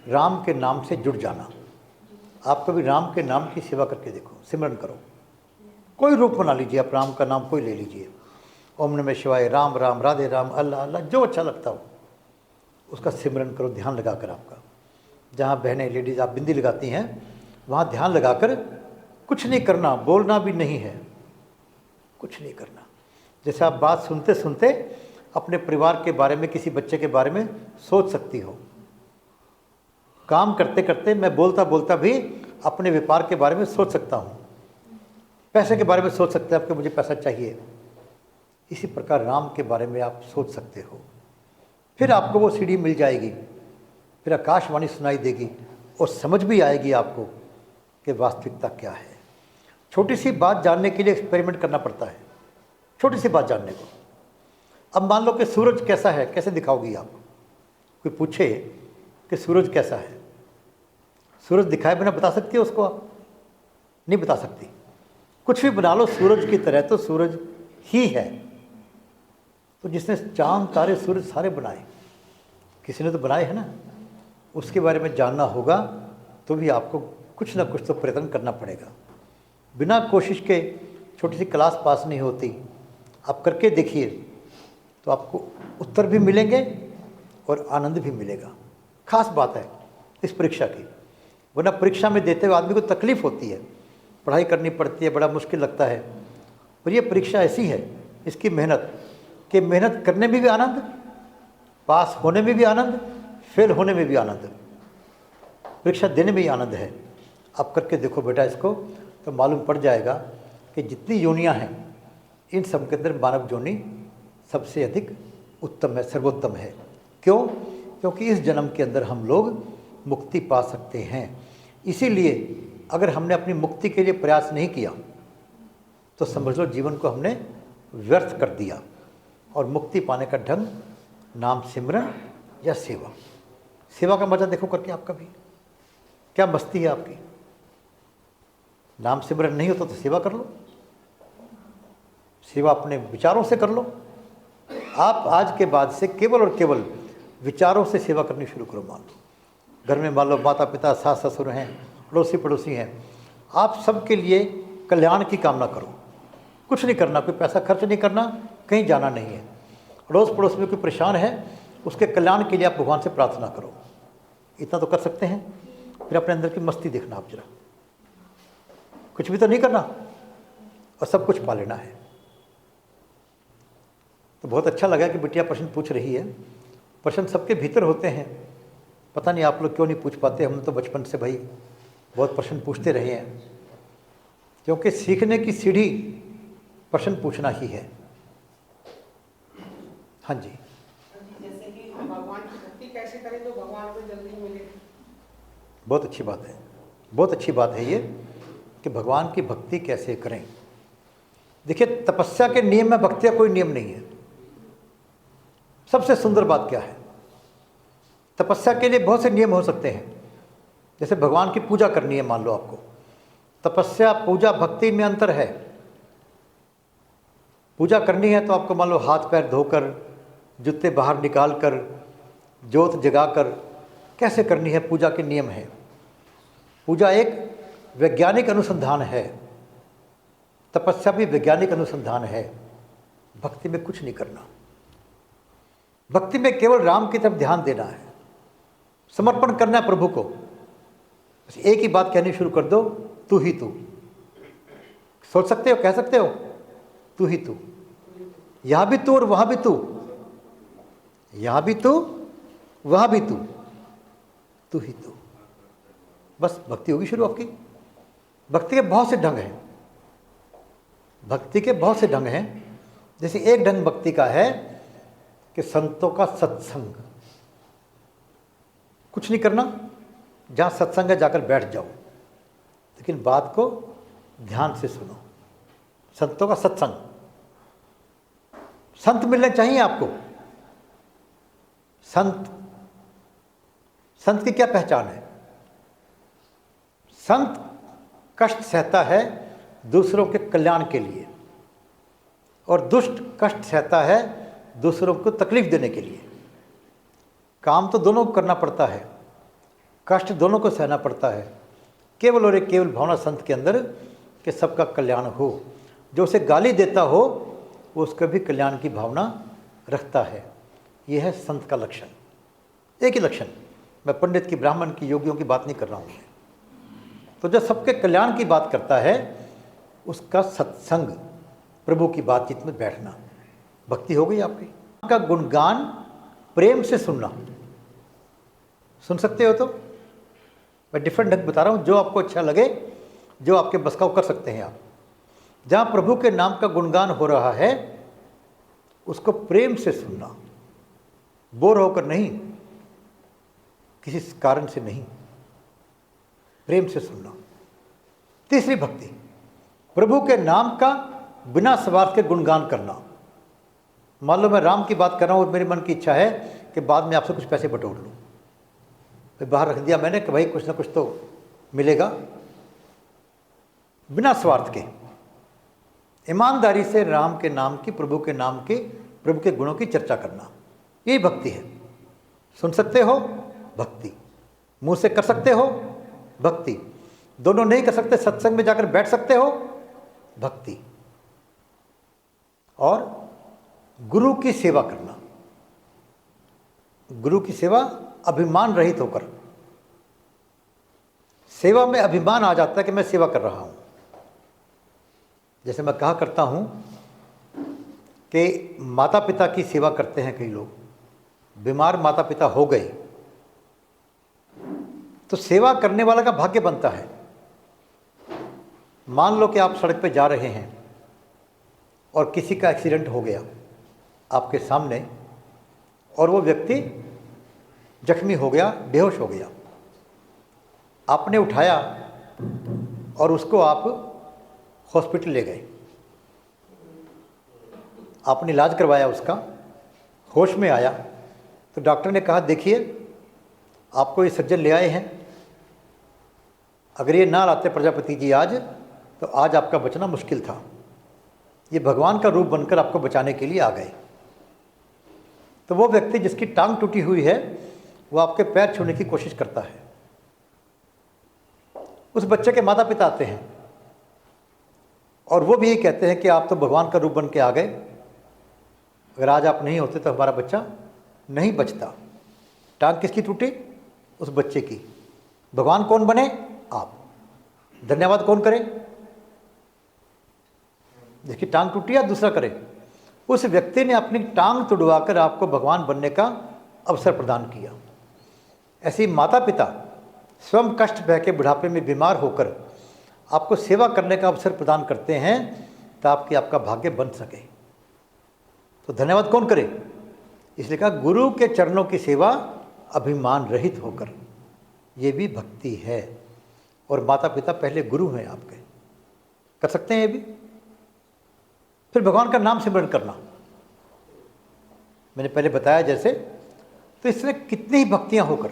राम के नाम से जुड़ जाना। आप कभी राम के नाम की सेवा करके देखो, सिमरन करो, कोई रूप बना लीजिए, आप राम का नाम कोई ले लीजिए, ओम नमः शिवाय, राम राम, राधे राम, अल्लाह अल्लाह, जो अच्छा लगता हो उसका सिमरन करो, ध्यान लगाकर। आपका जहाँ बहनें लेडीज़ आप बिंदी लगाती हैं, वहाँ ध्यान लगाकर कुछ नहीं करना, बोलना भी नहीं है, कुछ नहीं करना। जैसे आप बात सुनते सुनते अपने परिवार के बारे में, किसी बच्चे के बारे में सोच सकती हो। काम करते करते मैं बोलता बोलता भी अपने व्यापार के बारे में सोच सकता हूँ, पैसे के बारे में सोच सकते हैं, आपके मुझे पैसा चाहिए। इसी प्रकार राम के बारे में आप सोच सकते हो। फिर आपको वो सीढ़ी मिल जाएगी, फिर आकाशवाणी सुनाई देगी और समझ भी आएगी आपको कि वास्तविकता क्या है। छोटी सी बात जानने के लिए एक्सपेरिमेंट करना पड़ता है, छोटी सी बात जानने को। अब मान लो कि सूरज कैसा है, कैसे दिखाओगी आप? कोई पूछे कि सूरज कैसा है। सूरज दिखाए बिना बता सकती हो उसको आप? नहीं बता सकती। कुछ भी बना लो सूरज की तरह तो सूरज ही है। तो जिसने चांद तारे सूरज सारे बनाए, किसी ने तो बनाए है ना, उसके बारे में जानना होगा तो भी आपको कुछ ना कुछ तो प्रयत्न करना पड़ेगा। बिना कोशिश के छोटी सी क्लास पास नहीं होती। आप करके देखिए तो आपको उत्तर भी मिलेंगे और आनंद भी मिलेगा। खास बात है इस परीक्षा की, वरना परीक्षा में देते हुए आदमी को तकलीफ़ होती है, पढ़ाई करनी पड़ती है, बड़ा मुश्किल लगता है। और ये परीक्षा ऐसी है, इसकी मेहनत कि मेहनत करने में भी आनंद, पास होने में भी आनंद, फेल होने में भी आनंद, परीक्षा देने में ही आनंद है। आप करके देखो बेटा इसको, तो मालूम पड़ जाएगा कि जितनी योनियाँ हैं इन सब के अंदर मानव योनि सबसे अधिक उत्तम है, सर्वोत्तम है। क्यों? क्योंकि इस जन्म के अंदर हम लोग मुक्ति पा सकते हैं। इसीलिए अगर हमने अपनी मुक्ति के लिए प्रयास नहीं किया तो समझ लो जीवन को हमने व्यर्थ कर दिया। और मुक्ति पाने का ढंग नाम सिमरन या सेवा। सेवा का मजा देखो करके आप कभी, क्या मस्ती है आपकी। नाम सिमरन नहीं होता तो सेवा कर लो, सेवा अपने विचारों से कर लो। आप आज के बाद से केवल और केवल विचारों से सेवा करनी शुरू करो। मान लो घर में मान लो माता पिता सास ससुर हैं, अड़ोसी पड़ोसी हैं, आप सबके लिए कल्याण की कामना करो। कुछ नहीं करना, कोई पैसा खर्च नहीं करना, कहीं जाना नहीं है। अड़ोस पड़ोस में कोई परेशान है, उसके कल्याण के लिए आप भगवान से प्रार्थना करो। इतना तो कर सकते हैं। फिर अपने अंदर की मस्ती देखना आप जरा, कुछ भी तो नहीं करना और सब कुछ पा लेना है। तो बहुत अच्छा लगा कि बिटिया प्रश्न पूछ रही है। प्रश्न सबके भीतर होते हैं, पता नहीं आप लोग क्यों नहीं पूछ पाते। हम तो बचपन से भाई बहुत प्रश्न पूछते रहे हैं, क्योंकि सीखने की सीढ़ी प्रश्न पूछना ही है। हाँ जी, जैसे कि भगवान की भक्ति कैसे करें तो भगवान को जल्दी मिले। बहुत अच्छी बात है, बहुत अच्छी बात है ये कि भगवान की भक्ति कैसे करें। देखिए तपस्या के नियम में भक्ति का कोई नियम नहीं है। सबसे सुंदर बात क्या है, तपस्या के लिए बहुत से नियम हो सकते हैं। जैसे भगवान की पूजा करनी है, मान लो आपको, तपस्या पूजा भक्ति में अंतर है। पूजा करनी है तो आपको मान लो हाथ पैर धोकर, जूते बाहर निकाल कर, जोत जगाकर कैसे करनी है, पूजा के नियम है। पूजा एक वैज्ञानिक अनुसंधान है, तपस्या भी वैज्ञानिक अनुसंधान है। भक्ति में कुछ नहीं करना, भक्ति में केवल राम की तरफ ध्यान देना है, समर्पण करना है प्रभु को। बस एक ही बात कहनी शुरू कर दो, तू ही तू। सोच सकते हो, कह सकते हो, तू ही तू। यहां भी तू और वहां भी तू, यहां भी तू वहां भी तू, तू ही तू। बस भक्ति होगी शुरू आपकी। भक्ति के बहुत से ढंग हैं, भक्ति के बहुत से ढंग हैं। जैसे एक ढंग भक्ति का है कि संतों का सत्संग, कुछ नहीं करना, जहाँ सत्संग है जाकर बैठ जाओ, लेकिन बात को ध्यान से सुनो। संतों का सत्संग, संत मिलने चाहिए आपको। संत, संत की क्या पहचान है? संत कष्ट सहता है दूसरों के कल्याण के लिए, और दुष्ट कष्ट सहता है दूसरों को तकलीफ देने के लिए। काम तो दोनों को करना पड़ता है, कष्ट दोनों को सहना पड़ता है। केवल और एक केवल भावना संत के अंदर कि सबका कल्याण हो। जो उसे गाली देता हो वो उसका भी कल्याण की भावना रखता है। यह है संत का लक्षण, एक ही लक्षण। मैं पंडित की, ब्राह्मण की, योगियों की बात नहीं कर रहा हूँ। तो जो सबके कल्याण की बात करता है उसका सत्संग, प्रभु की बातचीत में बैठना, भक्ति हो गई आपकी। का गुणगान प्रेम से सुनना, सुन सकते हो तो मैं डिफरेंट ढंग बता रहा हूँ, जो आपको अच्छा लगे, जो आपके बस का वो कर सकते हैं आप। जहाँ प्रभु के नाम का गुणगान हो रहा है उसको प्रेम से सुनना, बोर होकर नहीं, किसी कारण से नहीं, प्रेम से सुनना। तीसरी भक्ति, प्रभु के नाम का बिना स्वार्थ के गुणगान करना। मान लो मैं राम की बात कर रहा हूँ और मेरे मन की इच्छा है कि बाद में आपसे कुछ पैसे बटोर लूँ, फिर बाहर रख दिया मैंने कि भाई कुछ ना कुछ तो मिलेगा, बिना स्वार्थ के ईमानदारी से राम के नाम की, प्रभु के नाम के, प्रभु के गुणों की चर्चा करना, यही भक्ति है। सुन सकते हो भक्ति, मुंह से कर सकते हो भक्ति, दोनों नहीं कर सकते सत्संग में जाकर बैठ सकते हो भक्ति, और गुरु की सेवा करना, गुरु की सेवा अभिमान रहित होकर। सेवा में अभिमान आ जाता है कि मैं सेवा कर रहा हूं। जैसे मैं कहा करता हूं कि माता पिता की सेवा करते हैं कई लोग, बीमार माता पिता हो गए तो सेवा करने वाला का भाग्य बनता है। मान लो कि आप सड़क पे जा रहे हैं और किसी का एक्सीडेंट हो गया आपके सामने, और वो व्यक्ति जख्मी हो गया, बेहोश हो गया, आपने उठाया और उसको आप हॉस्पिटल ले गए, आपने इलाज करवाया, उसका होश में आया, तो डॉक्टर ने कहा देखिए आपको ये सज्जन ले आए हैं, अगर ये ना लाते प्रजापति जी आज, तो आज आपका बचना मुश्किल था। ये भगवान का रूप बनकर आपको बचाने के लिए आ गए। तो वो व्यक्ति जिसकी टांग टूटी हुई है वो आपके पैर छूने की कोशिश करता है। उस बच्चे के माता पिता आते हैं और वो भी यही कहते हैं कि आप तो भगवान का रूप बन के आ गए, अगर आज आप नहीं होते तो हमारा बच्चा नहीं बचता। टांग किसकी टूटी? उस बच्चे की। भगवान कौन बने? आप। धन्यवाद कौन करे? जिसकी टांग टूटी या दूसरा करे? उस व्यक्ति ने अपनी टांग तुड़वाकर आपको भगवान बनने का अवसर प्रदान किया। ऐसे ही माता पिता स्वयं कष्ट बह के बुढ़ापे में बीमार होकर आपको सेवा करने का अवसर प्रदान करते हैं ताकि आपका भाग्य बन सके। तो धन्यवाद कौन करे? इसलिए कहा गुरु के चरणों की सेवा अभिमान रहित होकर, ये भी भक्ति है। और माता पिता पहले गुरु हैं आपके, कर सकते हैं ये भी। फिर भगवान का नाम सिमरन करना, मैंने पहले बताया जैसे। तो इसमें कितनी ही भक्तियां होकर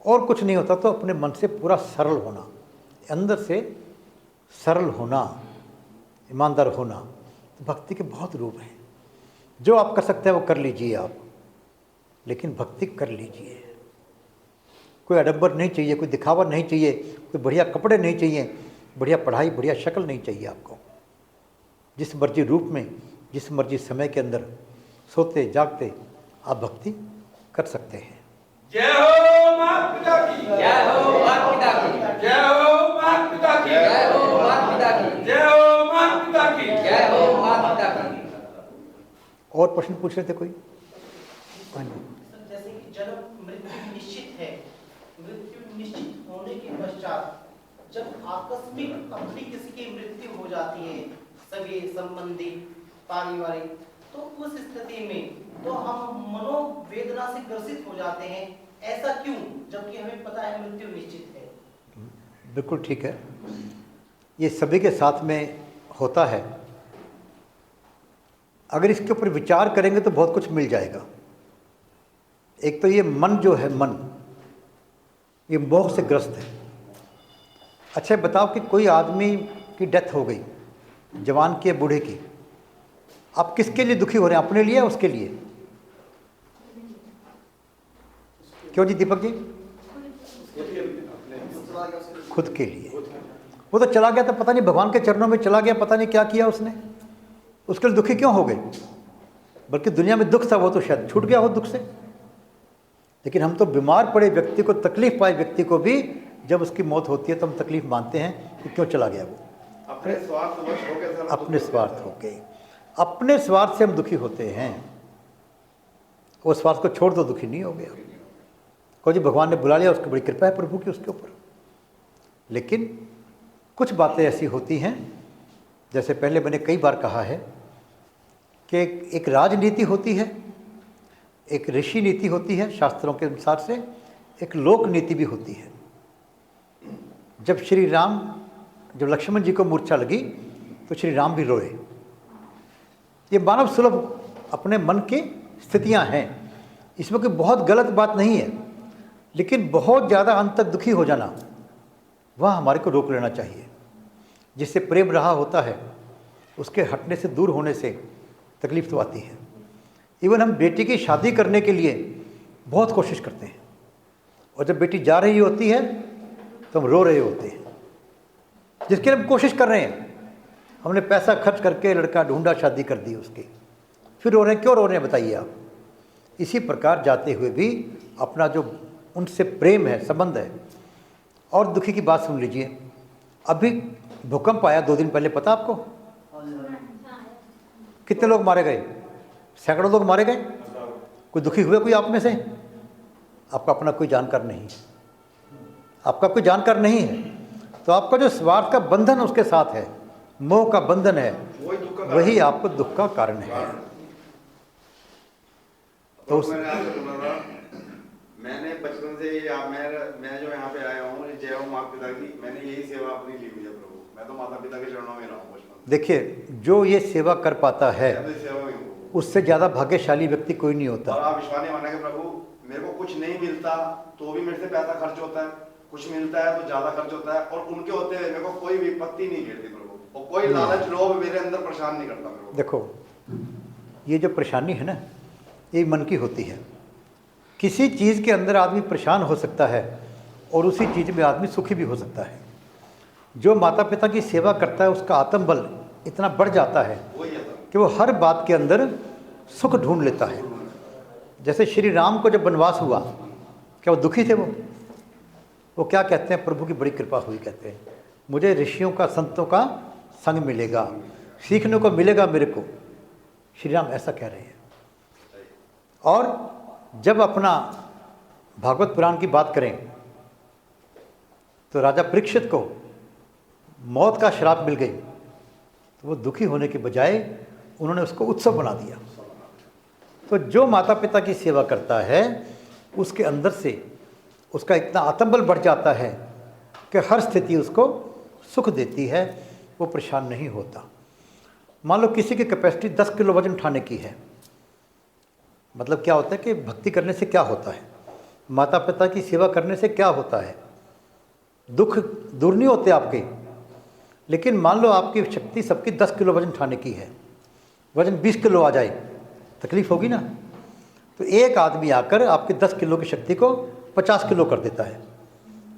और कुछ नहीं होता, तो अपने मन से पूरा सरल होना, अंदर से सरल होना, ईमानदार होना। तो भक्ति के बहुत रूप हैं। जो आप कर सकते हैं वो कर लीजिए आप, लेकिन भक्ति कर लीजिए। कोई आडंबर नहीं चाहिए, कोई दिखावा नहीं चाहिए, कोई बढ़िया कपड़े नहीं चाहिए, बढ़िया पढ़ाई, बढ़िया शक्ल नहीं चाहिए आपको। जिस मर्जी रूप में, जिस मर्जी समय के अंदर सोते जागते आप भक्ति कर सकते हैं। जय हो माता पिता की, जय हो माता पिता की, जय हो माता पिता की, जय हो माता पिता की, जय हो माता पिता की, जय हो माता पिता की। और प्रश्न पूछ रहे थे कोई? हाँ जी। जैसे कि जन्म मृत्यु निश्चित है, मृत्यु निश्चित होने के पश्चात जब आकस्मिक अपनी किसी की मृत्यु हो जाती है, सगे संबंधी पारिवारिक, तो उस स्थिति में तो हम मनोवेदना से ग्रसित हो जाते हैं। ऐसा क्यों, जबकि हमें पता है मृत्यु निश्चित है? बिल्कुल ठीक है, ये सभी के साथ में होता है। अगर इसके ऊपर विचार करेंगे तो बहुत कुछ मिल जाएगा। एक तो ये मन जो है, मन ये मोह से ग्रस्त है। अच्छा बताओ कि कोई आदमी की डेथ हो गई, जवान की या बूढ़े की, आप किसके लिए दुखी हो रहे हैं? अपने लिए या उसके लिए? क्यों जी दीपक जी? खुद के लिए। वो तो चला गया, तो पता नहीं भगवान के चरणों में चला गया, पता नहीं क्या किया उसने, उसके लिए दुखी क्यों हो गए? बल्कि दुनिया में दुख था, वो तो शायद छूट गया हो दुख से। लेकिन हम तो बीमार पड़े व्यक्ति को, तकलीफ पाए व्यक्ति को भी जब उसकी मौत होती है तो हम तकलीफ मानते हैं कि क्यों चला गया वो। अपने स्वार्थ वश हो गए, अपने स्वार्थ हो गए, अपने स्वार्थ से हम दुखी होते हैं। वो स्वार्थ को छोड़ दो, दुखी नहीं हो गया। को जी भगवान ने बुला लिया, उसकी बड़ी कृपा है प्रभु की उसके ऊपर। लेकिन कुछ बातें ऐसी होती हैं, जैसे पहले मैंने कई बार कहा है कि एक राजनीति होती है, एक ऋषि नीति होती है शास्त्रों के अनुसार से, एक लोक नीति भी होती है। जब श्री राम, जब लक्ष्मण जी को मूर्छा लगी तो श्री राम भी रोए। ये मानव सुलभ अपने मन की स्थितियां हैं, इसमें कोई बहुत गलत बात नहीं है। लेकिन बहुत ज़्यादा अंत तक दुखी हो जाना, वह हमारे को रोक लेना चाहिए। जिससे प्रेम रहा होता है उसके हटने से, दूर होने से तकलीफ तो आती है। इवन हम बेटी की शादी करने के लिए बहुत कोशिश करते हैं, और जब बेटी जा रही होती है तो हम रो रहे होते हैं, जिसके लिए हम कोशिश कर रहे हैं। हमने पैसा खर्च करके लड़का ढूंढा, शादी कर दी उसकी, फिर रो रहे हैं। क्यों रो रहे हैं बताइए आप? इसी प्रकार जाते हुए भी अपना जो उनसे प्रेम है, संबंध है। और दुखी की बात सुन लीजिए, अभी भूकंप आया 2 दिन पहले, पता आपको? कितने लोग मारे गए? सैकड़ों लोग मारे गए। कोई दुखी हुए कोई आप में से? आपका अपना कोई जानकार नहीं, आपका कोई जानकार नहीं है, तो आपका जो स्वार्थ का बंधन उसके साथ है, मोह का बंधन है, वही आपको दुख का कारण है। तो मैंने आपसे सुना था, मैंने बचपन से ही मैं जो यहाँ पे आया हूँ, जय हो माता पिता की, मैंने यही सेवा अपनी ली हुई है प्रभु। मैं तो माता पिता के चरणों में रहा हूँ बचपन से। देखिए, जो ये सेवा कर पाता है मैं तो सेवा में हूँ। उससे ज़्यादा भाग्यशाली व्यक्ति कोई नहीं होता। और आप विश्वास नहीं मानेंगे प्रभु, मेरे को कुछ नहीं मिलता तो भी मेरे से पैसा खर्च होता है, कुछ मिलता है तो ज्यादा खर्च होता है, और उनके होते हुए मेरे को कोई विपत्ति नहीं गिरती प्रभु, और कोई लालच लोभ मेरे अंदर परेशान नहीं करता प्रभु। देखो, ये जो परेशानी है ना, ये मन की होती है। किसी चीज़ के अंदर आदमी परेशान हो सकता है और उसी चीज़ में आदमी सुखी भी हो सकता है। जो माता पिता की सेवा करता है उसका आत्मबल इतना बढ़ जाता है कि वो हर बात के अंदर सुख ढूंढ लेता है। जैसे श्री राम को जब वनवास हुआ, क्या वो दुखी थे? वो क्या कहते हैं? प्रभु की बड़ी कृपा हुई, कहते हैं मुझे ऋषियों का, संतों का संग मिलेगा, सीखने को मिलेगा मेरे को। श्री राम ऐसा कह रहे हैं। और जब अपना भागवत पुराण की बात करें तो राजा परीक्षित को मौत का श्राप मिल गई, तो वो दुखी होने के बजाय उन्होंने उसको उत्सव बना दिया। तो जो माता पिता की सेवा करता है उसके अंदर से उसका इतना आत्मबल बढ़ जाता है कि हर स्थिति उसको सुख देती है, वो परेशान नहीं होता। मान लो किसी की कैपेसिटी 10 किलो वजन उठाने की है, मतलब क्या होता है कि भक्ति करने से क्या होता है, माता पिता की सेवा करने से क्या होता है, दुख दूर नहीं होते आपके। लेकिन मान लो आपकी शक्ति सबकी 10 किलो वजन उठाने की है, वजन 20 किलो आ जाए, तकलीफ होगी ना। तो एक आदमी आकर आपके 10 किलो की शक्ति को 50 किलो कर देता है,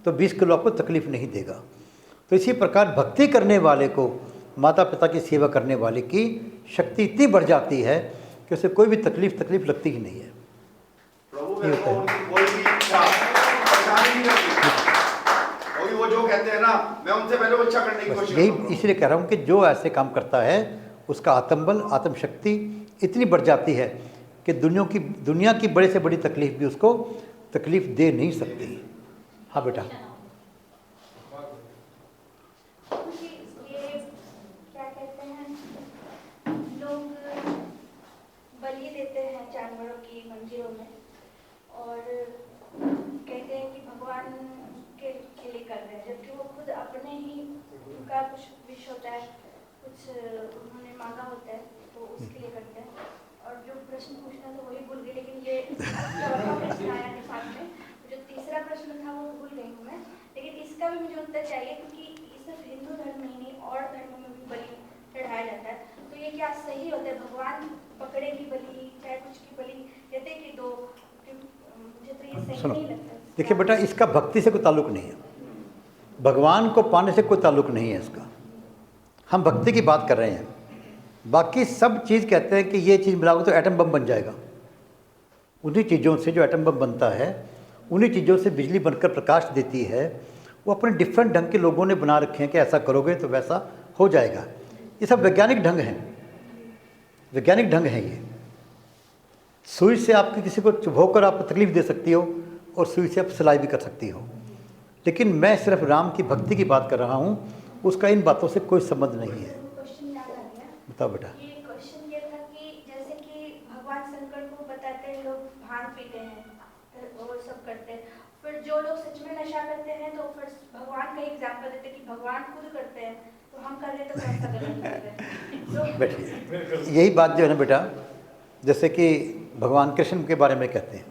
तो 20 किलो आपको तकलीफ नहीं देगा। तो इसी प्रकार भक्ति करने वाले को, माता पिता की सेवा करने वाले की शक्ति इतनी बढ़ जाती है कि उसे कोई भी तकलीफ लगती ही नहीं है। प्रभु मेरे को उनकी कोई भी इच्छा परेशानी नहीं लगती। कोई वो जो कहते हैं ना, मैं उनसे पहले वो इच्छा करने की कोशिश करता हूं। यही इसलिए कह रहा हूँ कि जो ऐसे काम करता है उसका आत्मबल, आत्मशक्ति इतनी बढ़ जाती है कि दुनिया की बड़े से बड़ी तकलीफ भी उसको तकलीफ दे नहीं सकती। हाँ बेटा, ये क्या कहते हैं, लोग बलि देते हैं जानवरों की मंदिरों में, और कहते हैं कि भगवान के लिए कर रहे हैं, जबकि वो खुद अपने ही, उनका कुछ विश होता है, कुछ उन्होंने मांगा होता है, तो उसके लिए करते हैं। और जो प्रश्न पूछना था वही भूल गई, लेकिन ये चौथा प्रश्न आया दिमाग में। जो तीसरा प्रश्न था वो भूल गई हूँ मैं, लेकिन इसका भी मुझे उत्तर चाहिए, क्योंकि ये सिर्फ हिंदू धर्म में नहीं और धर्मों में भी बलि चढ़ाया जाता है। तो ये क्या सही होता है? भगवान पकड़े की बलि, चाहे कुछ की बलि देते कि दो, मुझे तो ये सही नहीं लगता। देखिए बेटा, इसका भक्ति से कोई ताल्लुक नहीं है, भगवान को पाने से कोई ताल्लुक नहीं है इसका। हम भक्ति की बात कर रहे हैं। बाकी सब चीज़ कहते हैं कि ये चीज़ मिलाओगे तो एटम बम बन जाएगा। उन्हीं चीज़ों से जो एटम बम बनता है, उन्हीं चीज़ों से बिजली बनकर प्रकाश देती है, वो अपने डिफरेंट ढंग के लोगों ने बना रखे हैं कि ऐसा करोगे तो वैसा हो जाएगा। ये सब वैज्ञानिक ढंग हैं, वैज्ञानिक ढंग हैं ये। सुई से आपकी किसी को चुभोकर आप तकलीफ दे सकती हो और सुई से आप सिलाई भी कर सकती हो। लेकिन मैं सिर्फ राम की भक्ति की बात कर रहा हूँ, उसका इन बातों से कोई संबंध नहीं है। क्वेश्चन याद आ गया। बताओ बेटा। ये क्वेश्चन ये था कि जैसे कि भगवान शंकर को बताते हैं लोग भांग पीते हैं, वो सब करते हैं, फिर जो लोग सच में नशा करते हैं तो फिर भगवान का एग्जाम्पल देते हैं कि भगवान खुद करते हैं, तो हम कर रहे तो कौन सा गलत कर रहे हैं? तो बैठिए, यही बात जो है ना बेटा, जैसे कि भगवान कृष्ण के बारे में कहते हैं,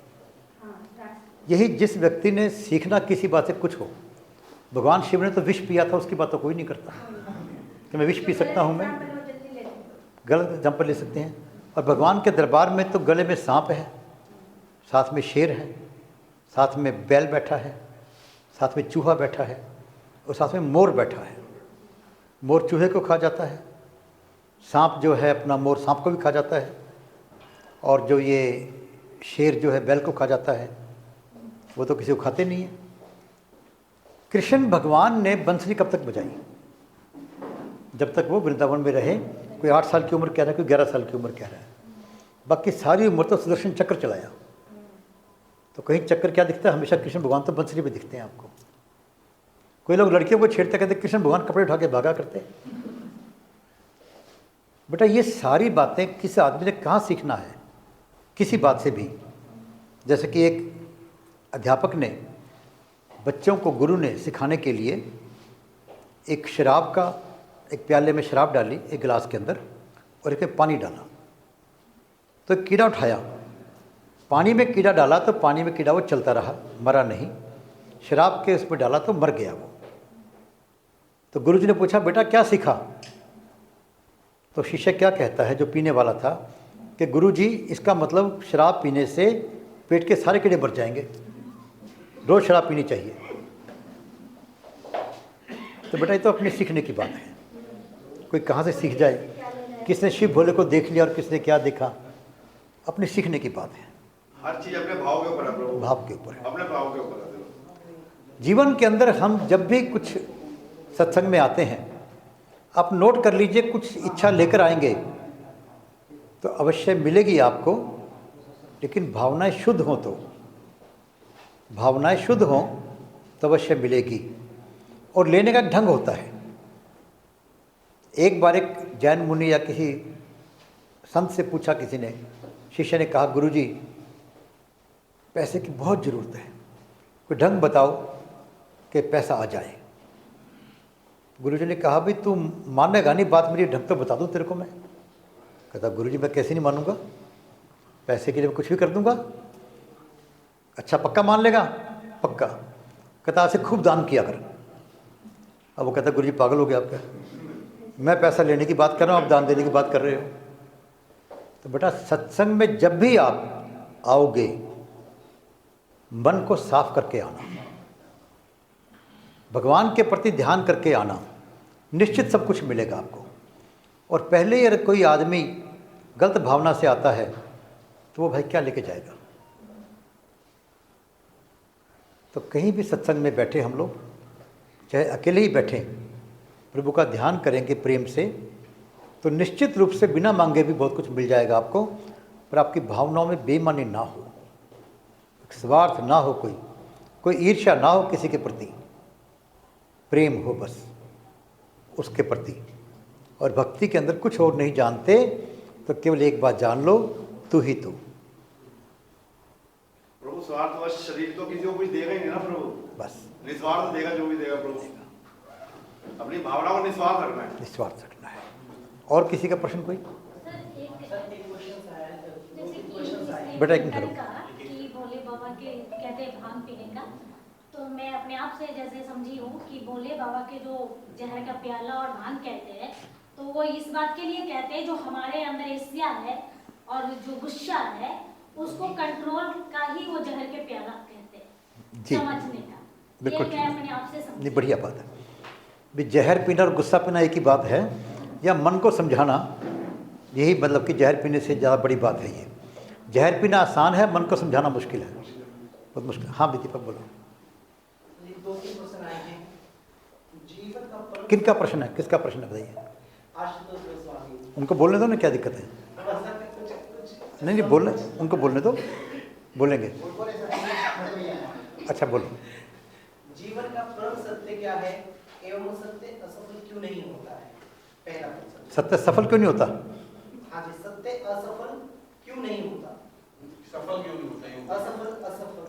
यही जिस व्यक्ति ने सीखना किसी बात से कुछ हो, भगवान शिव ने तो विष पिया था, उसकी बात तो कोई नहीं करता कि मैं विष पी सकता हूँ। मैं गलत एग्जाम्पल ले सकते हैं। और भगवान के दरबार में तो गले में सांप है, साथ में शेर है, साथ में बैल बैठा है, साथ में चूहा बैठा है और साथ में मोर बैठा है। मोर चूहे को खा जाता है, सांप जो है अपना मोर सांप को भी खा जाता है, और जो ये शेर जो है बैल को खा जाता है, वो तो किसी को खाते नहीं है। कृष्ण भगवान ने बंसरी कब तक बजाई? जब तक वो वृंदावन में रहे। कोई 8 साल की उम्र कह रहा है, कोई 11 साल की उम्र कह रहा है, बाकी सारी उम्र तो सुदर्शन चक्र चलाया। तो कहीं चक्कर क्या दिखता है? हमेशा कृष्ण भगवान तो बंसरी में दिखते हैं आपको। कोई लोग लड़कियों को छेड़ते, कहते कृष्ण भगवान कपड़े उठा के भागा करते। बेटा ये सारी बातें किस आदमी ने कहाँ सीखना है? किसी बात से भी। जैसे कि एक अध्यापक ने बच्चों को, गुरु ने सिखाने के लिए एक शराब का, एक प्याले में शराब डाली एक गिलास के अंदर और एक में पानी डाला, तो एक कीड़ा उठाया, पानी में कीड़ा डाला तो पानी में कीड़ा वो चलता रहा, मरा नहीं। शराब के उसमें डाला तो मर गया वो। तो गुरुजी ने पूछा बेटा क्या सीखा? तो शिष्य क्या कहता है, जो पीने वाला था, कि गुरुजी इसका मतलब शराब पीने से पेट के सारे कीड़े मर जाएंगे, रोज़ शराब पीनी चाहिए। तो बेटा ये तो अपने सीखने की बात है, कोई कहाँ से सीख जाए, किसने शिव भोले को देख लिया और किसने क्या देखा, अपने सीखने की बात है। हर चीज अपने भाव के ऊपर है प्रभु, भाव के ऊपर है, अपने भाव के ऊपर है। जीवन के अंदर हम जब भी कुछ सत्संग में आते हैं, आप नोट कर लीजिए, कुछ इच्छा लेकर आएंगे तो अवश्य मिलेगी आपको, लेकिन भावनाएं शुद्ध हों तो, भावनाएं शुद्ध हों तो अवश्य मिलेगी। और लेने का ढंग होता है। एक बार एक जैन मुनि या किसी संत से पूछा किसी ने, शिष्य ने कहा गुरुजी पैसे की बहुत ज़रूरत है, कोई ढंग बताओ कि पैसा आ जाए। गुरुजी ने कहा भी तू मानेगा नहीं बात मेरी, ढंग तो बता दूं तेरे को मैं। कहता गुरुजी मैं कैसे नहीं मानूंगा, पैसे के लिए मैं कुछ भी कर दूंगा। अच्छा पक्का मान लेगा? पक्का। कहता ऐसे खूब दान किया कर। अब वो कहता गुरुजी पागल हो गया आपका, मैं पैसा लेने की बात कर रहा हूँ, आप दान देने की बात कर रहे हो। तो बेटा सत्संग में जब भी आप आओगे, मन को साफ करके आना, भगवान के प्रति ध्यान करके आना, निश्चित सब कुछ मिलेगा आपको। और पहले ही अगर कोई आदमी गलत भावना से आता है तो वो भाई क्या लेके जाएगा। तो कहीं भी सत्संग में बैठे हम लोग, चाहे अकेले ही बैठे, प्रभु का ध्यान करेंगे प्रेम से, तो निश्चित रूप से बिना मांगे भी बहुत कुछ मिल जाएगा आपको। पर आपकी भावनाओं में बेईमानी ना हो, स्वार्थ ना हो, कोई ईर्ष्या ना हो किसी के प्रति, प्रेम हो बस उसके प्रति। और भक्ति के अंदर कुछ और नहीं जानते तो केवल एक बात जान लो, तू ही तू। प्रभु स्वार्थवश शरीर तो किसी को कुछ देगा ही नहीं ना प्रभु, बस निस्वार्थ देगा जो भी देगा प्रभु। अपनी भावना को निस्वार्थ रखना है, निस्वार्थ रखना है। और किसी का प्रश्न कोई? बेटा एक मिनट ठहरो। कि भोले बाबा के कहते हैं भांग पीने का, तो मैं अपने आप से जैसे समझी हूँ कि भोले बाबा के जो जहर का प्याला और भांग कहते हैं, तो वो इस बात के लिए कहते हैं जो हमारे अंदर ईर्ष्या है और जो गुस्सा है उसको कंट्रोल का ही वो जहर के प्याला कहते हैं, जी समझने का। बिल्कुल ये मैं अपने आप से समझी। नहीं, बढ़िया बात है। भी जहर पीना और गुस्सा पीना एक ही बात है, या मन को समझाना, यही मतलब कि जहर पीने से ज़्यादा बड़ी बात है ये। जहर पीना आसान है, मन को समझाना मुश्किल है, बहुत मुश्किल। हाँ दीपक बोलो। दो तीन प्रश्न आए हैं। जीवन का परम किनका प्रश्न है, किसका प्रश्न है बताइए? आशुतोष गोस्वामी। उनको बोलने दो ना, क्या दिक्कत है? नहीं नहीं बोलने, उनको बोलने दो, बोलेंगे। अच्छा बोलो। जीवन का परम सत्य क्या है एवं सत्य असफल क्यों नहीं होता है? पहला प्रश्न। सत्य सफल क्यों नहीं होता? हाँ जी, सत्य असफल क्यों नहीं होता? सफल क्यों नहीं होता? असफल असफल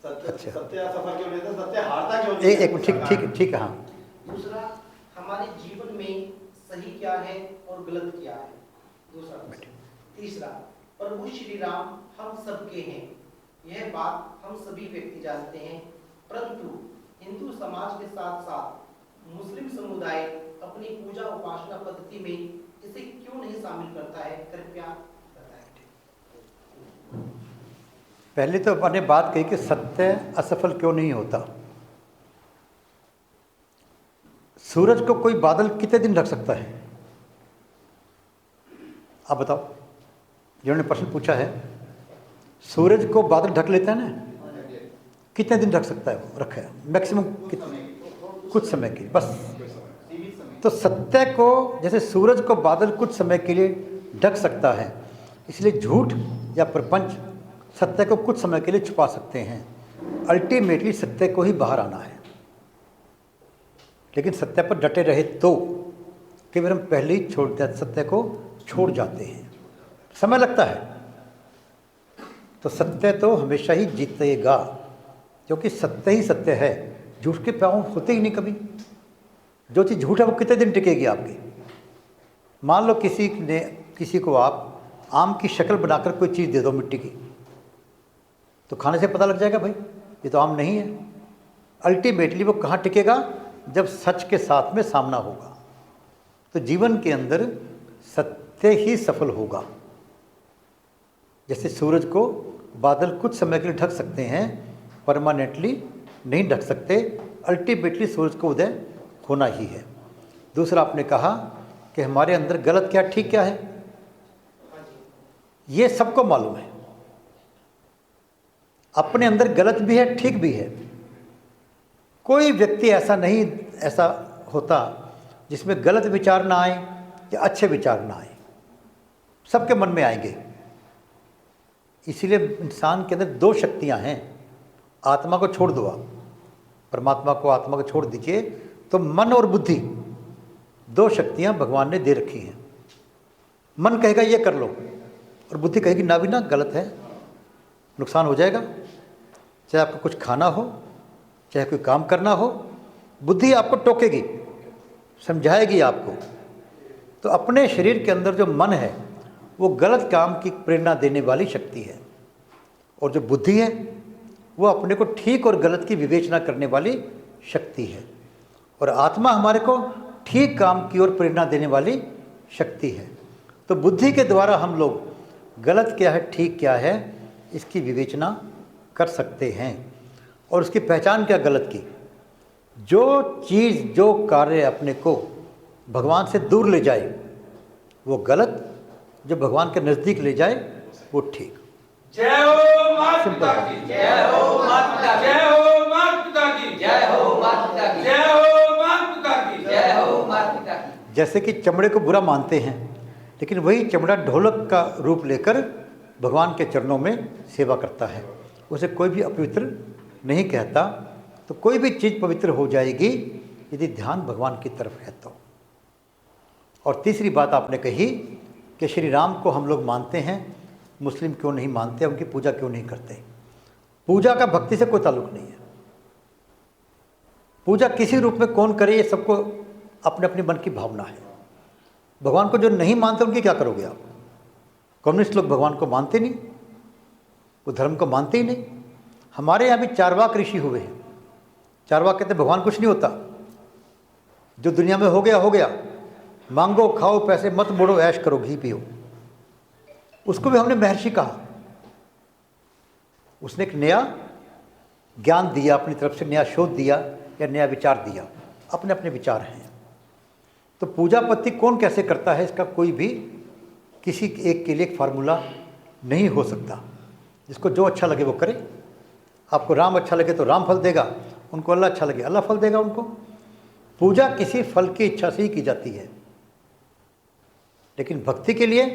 सत्य सत्य असफल क्यों नहीं होता? सत्य हारता क्यों नहीं? एक ठीक ठीक ठीक है। हाँ दूसरा, हमारे जीवन में सही क्या है और गलत क्या है? दूसरा प्रश्न। तीसरा, प्रभु श्री राम हम सबके हैं, यह बात हम सभी व्यक्ति जानते हैं, परंतु हिंदू समाज के साथ साथ मुस्लिम समुदाय अपनी पूजा उपासना पद्धति में इसे क्यों नहीं शामिल करता है, कृपया बताएं। पहले तो अपने बात कही कि सत्य असफल क्यों नहीं होता। सूरज को कोई बादल कितने दिन ढक सकता है? आप बताओ, जिन्होंने प्रश्न पूछा है। सूरज को बादल ढक लेता है ना, कितने दिन ढक सकता है? वो रखा है मैक्सिमम कुछ समय के लिए बस। तो सत्य को, जैसे सूरज को बादल कुछ समय के लिए ढक सकता है, इसलिए झूठ या प्रपंच सत्य को कुछ समय के लिए छुपा सकते हैं। अल्टीमेटली सत्य को ही बाहर आना है। लेकिन सत्य पर डटे रहे तो कई बार हम पहले ही सत्य को छोड़ जाते हैं, समय लगता है। तो सत्य तो हमेशा ही जीतेगा, क्योंकि सत्य ही सत्य है। झूठ के पाँव होते ही नहीं कभी। जो चीज़ झूठ है वो कितने दिन टिकेगी आपकी? मान लो किसी को आप आम की शक्ल बनाकर कोई चीज़ दे दो मिट्टी की, तो खाने से पता लग जाएगा भाई ये तो आम नहीं है। अल्टीमेटली वो कहाँ टिकेगा? जब सच के साथ में सामना होगा। तो जीवन के अंदर सत्य ही सफल होगा। जैसे सूरज को बादल कुछ समय के लिए ढक सकते हैं, परमानेंटली नहीं ढक सकते। अल्टीमेटली सूरज को उदय होना ही है। दूसरा आपने कहा कि हमारे अंदर गलत क्या ठीक क्या है, ये सबको मालूम है। अपने अंदर गलत भी है ठीक भी है। कोई व्यक्ति ऐसा होता जिसमें गलत विचार ना आए या अच्छे विचार ना आए, सबके मन में आएंगे। इसीलिए इंसान के अंदर दो शक्तियां हैं। आत्मा को छोड़ दो आप, परमात्मा को आत्मा को छोड़ दीजिए, तो मन और बुद्धि दो शक्तियां भगवान ने दे रखी हैं। मन कहेगा ये कर लो और बुद्धि कहेगी ना भी ना, गलत है, नुकसान हो जाएगा। चाहे आपको कुछ खाना हो, चाहे कोई काम करना हो, बुद्धि आपको टोकेगी, समझाएगी आपको। तो अपने शरीर के अंदर जो मन है वो गलत काम की प्रेरणा देने वाली शक्ति है, और जो बुद्धि है वो अपने को ठीक और गलत की विवेचना करने वाली शक्ति है। और आत्मा हमारे को ठीक काम की ओर प्रेरणा देने वाली शक्ति है। तो बुद्धि के द्वारा हम लोग गलत क्या है ठीक क्या है इसकी विवेचना कर सकते हैं, और उसकी पहचान क्या गलत की। जो चीज़ जो कार्य अपने को भगवान से दूर ले जाए वो गलत, जो भगवान के नज़दीक ले जाए वो ठीक। जय हो माता पिता की, जय हो माता पिता की, जय हो माता पिता की, जय हो माता पिता की, जय हो माता पिता की, जय हो माता पिता की। जैसे कि चमड़े को बुरा मानते हैं, लेकिन वही चमड़ा ढोलक का रूप लेकर भगवान के चरणों में सेवा करता है, उसे कोई भी अपवित्र नहीं कहता। तो कोई भी चीज़ पवित्र हो जाएगी यदि ध्यान भगवान की तरफ है तो। और तीसरी बात आपने कही कि श्री राम को हम लोग मानते हैं, मुस्लिम क्यों नहीं मानते, उनकी पूजा क्यों नहीं करते। पूजा का भक्ति से कोई ताल्लुक नहीं है। पूजा किसी रूप में कौन करे ये सबको अपने अपने मन की भावना है। भगवान को जो नहीं मानते उनकी क्या करोगे आप? कम्युनिस्ट लोग भगवान को मानते नहीं, वो धर्म को मानते ही नहीं। हमारे यहाँ भी चारवाक ऋषि हुए हैं। चारवाक कहते भगवान कुछ नहीं होता, जो दुनिया में हो गया हो गया, मांगो खाओ पैसे मत मोड़ो, ऐश करो घी पियो। उसको भी हमने महर्षि कहा। उसने एक नया ज्ञान दिया, अपनी तरफ से नया शोध दिया या नया विचार दिया। अपने अपने विचार हैं। तो पूजा पत्ति कौन कैसे करता है इसका कोई भी किसी एक के लिए एक फार्मूला नहीं हो सकता। जिसको जो अच्छा लगे वो करे। आपको राम अच्छा लगे तो राम फल देगा, उनको अल्लाह अच्छा लगे अल्लाह फल देगा उनको। पूजा किसी फल की इच्छा से ही की जाती है, लेकिन भक्ति के लिए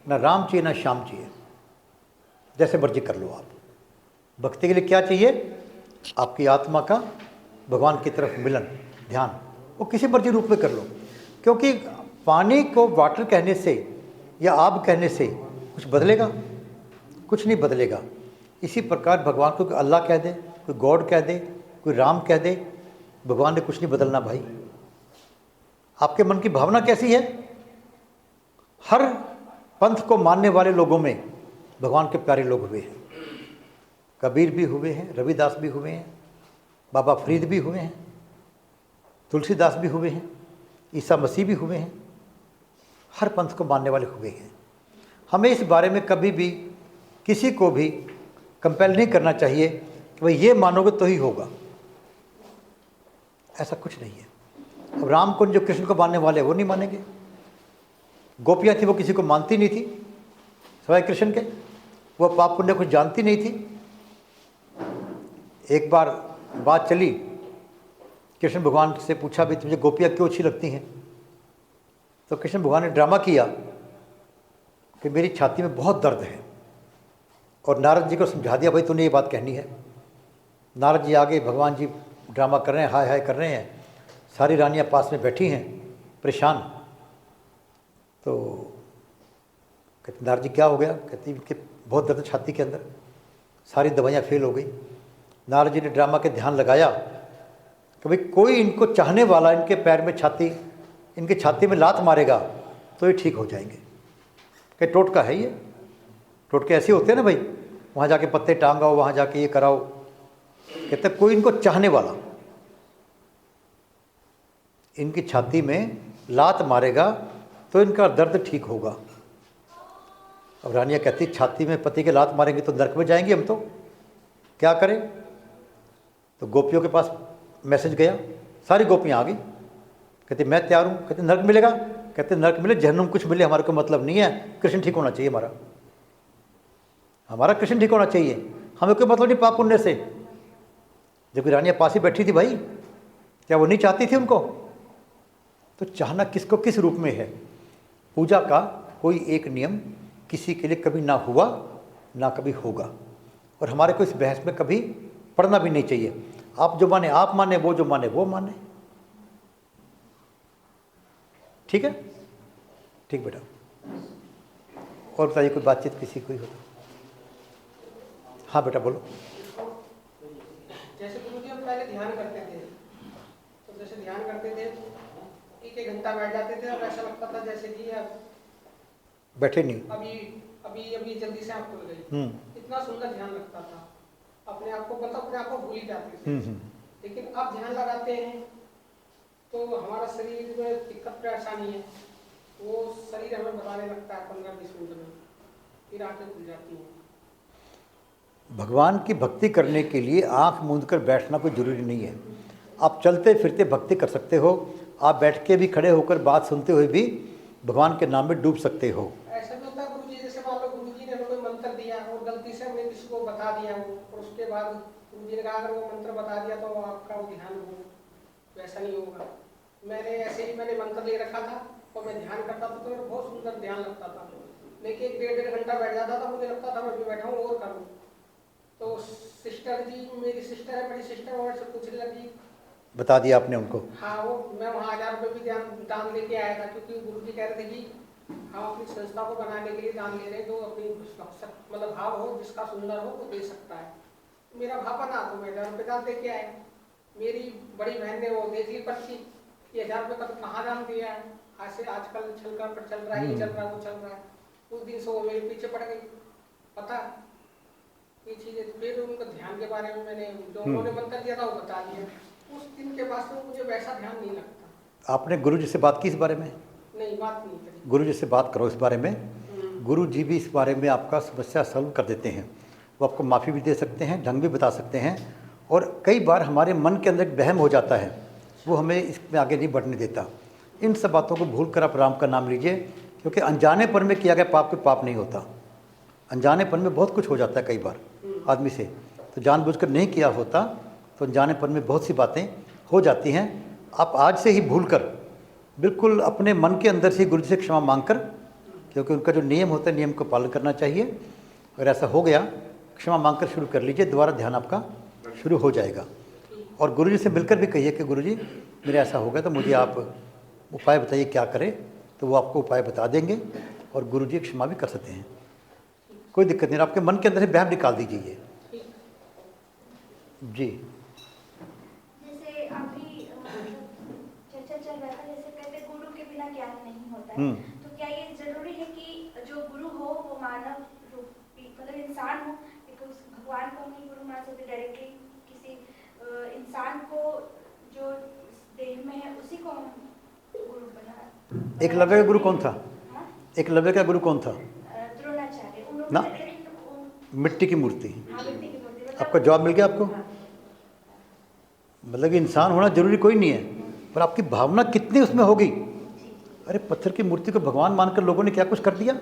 ना राम चाहिए ना श्याम चाहिए, जैसे मर्जी कर लो आप। भक्ति के लिए क्या चाहिए? आपकी आत्मा का भगवान की तरफ मिलन, ध्यान, वो किसी मर्जी रूप में कर लो। क्योंकि पानी को वाटर कहने से या आब कहने से कुछ बदलेगा? कुछ नहीं बदलेगा। इसी प्रकार भगवान को अल्लाह कह दे, कोई गॉड कह दे, कोई राम कह दे, भगवान ने कुछ नहीं बदलना भाई। आपके मन की भावना कैसी है? हर पंथ को मानने वाले लोगों में भगवान के प्यारे लोग हुए हैं। कबीर भी हुए हैं, रविदास भी हुए हैं, बाबा फरीद भी हुए हैं, तुलसीदास भी हुए हैं, ईसा मसीह भी हुए हैं, हर पंथ को मानने वाले हुए हैं। हमें इस बारे में कभी भी किसी को भी कंपेल नहीं करना चाहिए कि भाई ये मानोगे तो ही होगा, ऐसा कुछ नहीं है। अब राम को जो कृष्ण को मानने वाले वो नहीं मानेंगे, गोपियाँ थी वो किसी को मानती नहीं थी सिवाय कृष्ण के, वो पाप पुण्य कुछ जानती नहीं थी। एक बार बात चली, कृष्ण भगवान से पूछा भी तुझे गोपियाँ क्यों अच्छी लगती हैं, तो कृष्ण भगवान ने ड्रामा किया कि मेरी छाती में बहुत दर्द है, और नारद जी को समझा दिया भाई तूने ये बात कहनी है। नारद जी आगे, भगवान जी ड्रामा कर रहे हैं, हाय हाय कर रहे हैं, सारी रानियाँ पास में बैठी हैं परेशान। तो कहते नारद जी क्या हो गया, कहती कि बहुत दर्द छाती के अंदर, सारी दवाइयाँ फेल हो गई। नारद जी ने ड्रामा के ध्यान लगाया कि भाई कोई इनको चाहने वाला इनके पैर में छाती, इनकी छाती में लात मारेगा तो ये ठीक हो जाएंगे। कि टोटका है ये, टोटके ऐसे होते हैं ना भाई, वहाँ जाके पत्ते टांगाओ, वहाँ जाके ये कराओ। कहते कोई इनको चाहने वाला इनकी छाती में लात मारेगा तो इनका दर्द ठीक होगा। अब रानियाँ कहती छाती में पति के लात मारेंगे तो नरक में जाएंगे हम, तो क्या करें। तो गोपियों के पास मैसेज गया, सारी गोपियाँ आ गई, कहते मैं तैयार हूँ। कहते नरक मिलेगा, कहते नरक मिले जहन्नुम कुछ मिले हमारे को मतलब नहीं है, कृष्ण ठीक होना चाहिए हमारा कृष्ण ठीक होना चाहिए, हमें कोई मतलब नहीं पाप पुण्य से। जबकि रानियाँ पास ही बैठी थी भाई, क्या वो नहीं चाहती थी उनको। तो चाहना किसको किस रूप में है। पूजा का कोई एक नियम किसी के लिए कभी ना हुआ ना कभी होगा, और हमारे को इस बहस में कभी पढ़ना भी नहीं चाहिए। आप जो माने आप माने, वो जो माने वो माने, ठीक है। ठीक बेटा, और बताइए कोई बातचीत किसी कोई हो तो। हाँ बेटा बोलो। जैसे गुरुजी हम पहले ध्यान करते थे, तो जैसे ध्यान करते थे एक एक घंटा बैठ जाते थे और ऐसा लगता था जैसे कि अब बैठे नहीं, अभी जल्दी से आँख खुल गई। इतना सुंदर ध्यान लगता था, अपने आप को मतलब अपने आप को भूल ही जाते थे। लेकिन अब ध्यान लगाते हैं तो हमारा शरीर में दिक्कत परेशानी है, वो शरीर हमें बताने लगता है 15-20 मिनट में, फिर आंखें खुल जाती हैं। भगवान की भक्ति करने के लिए आंख मूंद कर बैठना कोई जरूरी नहीं है। आप चलते फिरते भक्ति कर सकते हो, आप बैठ के भी खड़े होकर बात सुनते हुए भी भगवान के नाम में डूब सकते हो। ऐसा भी होता है गुरुजी, जैसे मान लो गुरुजी ने हमें कोई मंत्र दिया और गलती से हमने किसी को बता दिया वो, और उसके बाद गुरुजी ने कहा अगर वो मंत्र बता दिया तो आपका वो ध्यान हो, वैसा नहीं होगा। मैंने मंत्र ले रखा था और मैं ध्यान करता था तो मेरा बहुत सुंदर ध्यान लगता था, लेकिन 1.5 घंटा बैठ जाता था, मुझे लगता था मैं भी बैठा हूँ और करूँ। तो सिस्टर जी, मेरी सिस्टर है, मेरी सिस्टर और से पूछने लगी, बता दिया आपने उनको। हाँ, वो मैं वहाँ 1000 रुपये भी दान लेके आया था, क्योंकि गुरुजी कह रहे थे कि हम अपनी संस्था को बनाने के लिए दान ले रहे हैं, तो अपनी मतलब भाव हो, जिसका सुंदर हो वो दे सकता है। मेरा भाव बना तो मैं 1000 रुपये दान दे के आया। मेरी बड़ी बहन ने वो देख ली पर्ची, ये 1000 रुपये का तो कहाँ दान दिया है, आज से आजकल चल रहा है, ये चल रहा है, वो चल रहा है। उस दिन से वो मेरे पीछे पड़ गई, पता ये चीज़ें। फिर उनको ध्यान के बारे में मैंने जो उन्होंने मंत्र दिया था वो बता दिया। उस दिन के बाद से मुझे वैसा ध्यान नहीं लगता। आपने गुरु जी से बात की इस बारे में? नहीं, बात नहीं करी। गुरु जी से बात करो इस बारे में, गुरु जी भी इस बारे में आपका समस्या सॉल्व कर देते हैं। वो आपको माफ़ी भी दे सकते हैं, ढंग भी बता सकते हैं। और कई बार हमारे मन के अंदर एक वहम हो जाता है, वो हमें इसमें आगे नहीं बढ़ने देता। इन सब बातों को भूल कर आप राम का नाम लीजिए, क्योंकि अनजानेपन में किया गया पाप कोई पाप नहीं होता। अनजानेपन में बहुत कुछ हो जाता है कई बार आदमी से, तो जानबूझकर नहीं किया होता तो अनजानेपन में बहुत सी बातें हो जाती हैं। आप आज से ही भूल कर बिल्कुल अपने मन के अंदर से गुरु जी से क्षमा मांगकर, क्योंकि उनका जो नियम होता है नियम को पालन करना चाहिए। अगर ऐसा हो गया, क्षमा मांगकर शुरू कर लीजिए, दोबारा ध्यान आपका शुरू हो जाएगा। और गुरु जी से मिलकर भी कहिए कि गुरु जी मेरा ऐसा हो गया, तो मुझे आप उपाय बताइए क्या करें, तो वो आपको उपाय बता देंगे और गुरु जी क्षमा भी कर सकते हैं। कोई दिक्कत नहीं, आपके मन के अंदर से बहम निकाल दीजिए जी। जैसे अभी चर्चा चल रहा था, जैसे कहते गुरु के बिना ज्ञान नहीं होता है, तो क्या ये जरूरी है कि जो गुरु हो वो मानव रूपी मतलब इंसान हो, बिकॉज भगवान को नहीं गुरु मान सकते डायरेक्टली, किसी इंसान को जो देह में है उसी को हम गुरु बना। एकलव्य का गुरु कौन था? हाँ? एकलव्य का गुरु कौन था? द्रोणाचार्य। उन लोगों ना? ने लेकिन मिट्टी की मूर्ति। हाँ, मिट्टी की मूर्ति। मतलब आपका जवाब मिल गया आपको? हाँ। मतलब कि इंसान होना जरूरी कोई नहीं है, पर आपकी भावना कितनी उसमें होगी। अरे पत्थर की मूर्ति को भगवान मानकर लोगों ने क्या कुछ कर दिया,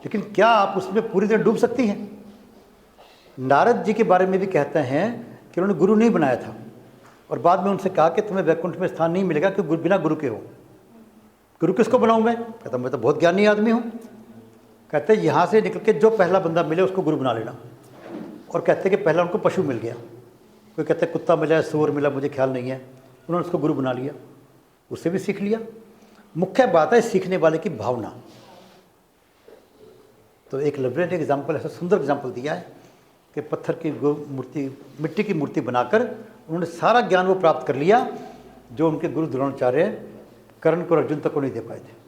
लेकिन क्या आप उसमें पूरी तरह डूब सकती हैं? नारद जी के बारे में भी कहते हैं कि उन्होंने गुरु नहीं बनाया था, और बाद में उनसे कहा कि तुम्हें वैकुंठ में स्थान नहीं मिलेगा कि बिना गुरु के हो। गुरु किसको बनाऊं मैं? कहता मैं तो बहुत ज्ञानी आदमी हूँ। कहते यहाँ से निकल के जो पहला बंदा मिले उसको गुरु बना लेना। और कहते कि पहला उनको पशु मिल गया, कोई कहते कुत्ता मिला, सूअर मिला, मुझे ख्याल नहीं है, उन्होंने उसको गुरु बना लिया, उससे भी सीख लिया। मुख्य बात है सीखने वाले की भावना। तो एक लवरे ने एग्जाम्पल, ऐसा सुंदर एग्जाम्पल दिया है कि पत्थर की मूर्ति, मिट्टी की मूर्ति बनाकर उन्होंने सारा ज्ञान वो प्राप्त कर लिया जो उनके गुरु द्रोणाचार्य कर्ण को, अर्जुन तक को नहीं दे पाए थे।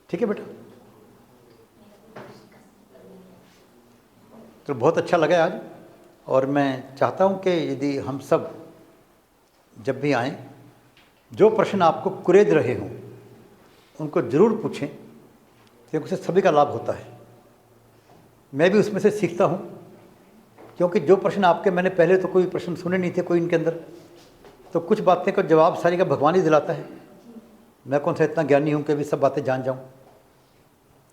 ठीक है बेटा? तो बहुत अच्छा लगा आज, और मैं चाहता हूँ कि यदि हम सब जब भी आएँ, जो प्रश्न आपको कुरेद रहे हों उनको ज़रूर पूछें, क्योंकि उससे सभी का लाभ होता है। मैं भी उसमें से सीखता हूँ, क्योंकि जो प्रश्न आपके, मैंने पहले तो कोई प्रश्न सुने नहीं थे कोई इनके अंदर, तो कुछ बातें का जवाब सारी का भगवान ही दिलाता है। मैं कौन सा इतना ज्ञानी हूँ कि भी सब बातें जान जाऊँ।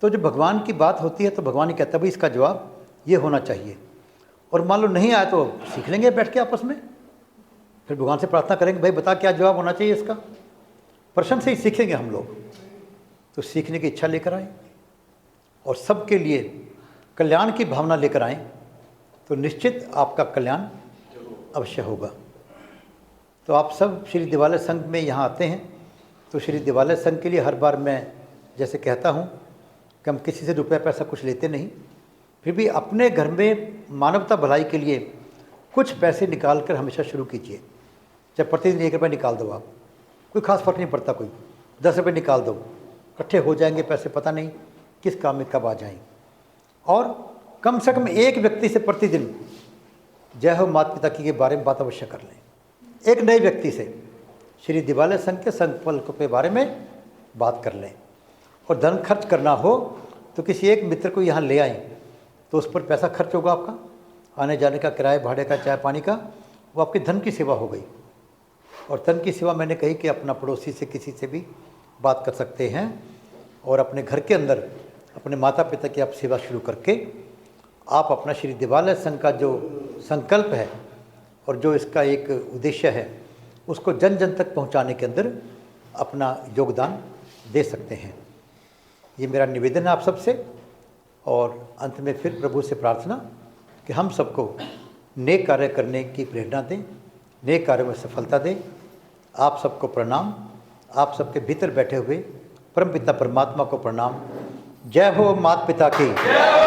तो जब भगवान की बात होती है तो भगवान ही कहता है भाई इसका जवाब ये होना चाहिए। और मान लो नहीं आया तो सीख लेंगे बैठ के आपस में, फिर भगवान से प्रार्थना करेंगे भाई बता क्या जवाब होना चाहिए इसका। प्रश्न से ही सीखेंगे हम लोग। तो सीखने की इच्छा लेकर आएँ और सबके लिए कल्याण की भावना लेकर आएँ, तो निश्चित आपका कल्याण अवश्य होगा। तो आप सब श्री दिवालय संघ में यहाँ आते हैं, तो श्री दिवालय संघ के लिए हर बार मैं जैसे कहता हूँ कि हम किसी से रुपया पैसा कुछ लेते नहीं, फिर भी अपने घर में मानवता भलाई के लिए कुछ पैसे निकाल कर हमेशा शुरू कीजिए। चाहे प्रतिदिन 1 रुपये निकाल दो, आप कोई खास फर्क नहीं पड़ता, कोई 10 रुपये निकाल दो, इकट्ठे हो जाएंगे पैसे, पता नहीं किस काम में कब आ जाएंगे। और कम से कम एक व्यक्ति से प्रतिदिन जय हो माता पिता की के बारे में बात अवश्य कर लें। एक नए व्यक्ति से श्री दिवालय संघ के संकल्प के बारे में बात कर लें। और धन खर्च करना हो तो किसी एक मित्र को यहाँ ले आएँ, तो उस पर पैसा खर्च होगा आपका, आने जाने का, किराए भाड़े का, चाय पानी का, वो आपकी धन की सेवा हो गई। और धन की सेवा मैंने कही कि अपना पड़ोसी से किसी से भी बात कर सकते हैं, और अपने घर के अंदर अपने माता पिता की आप सेवा शुरू करके आप अपना श्री दिवालय संघ का जो संकल्प है और जो इसका एक उद्देश्य है उसको जन जन तक पहुंचाने के अंदर अपना योगदान दे सकते हैं। ये मेरा निवेदन है आप सबसे। और अंत में फिर प्रभु से प्रार्थना कि हम सबको नेक कार्य करने की प्रेरणा दें, नेक कार्यों में सफलता दें। आप सबको प्रणाम, आप सबके भीतर बैठे हुए परमपिता परमात्मा को प्रणाम। जय हो माता पिता की।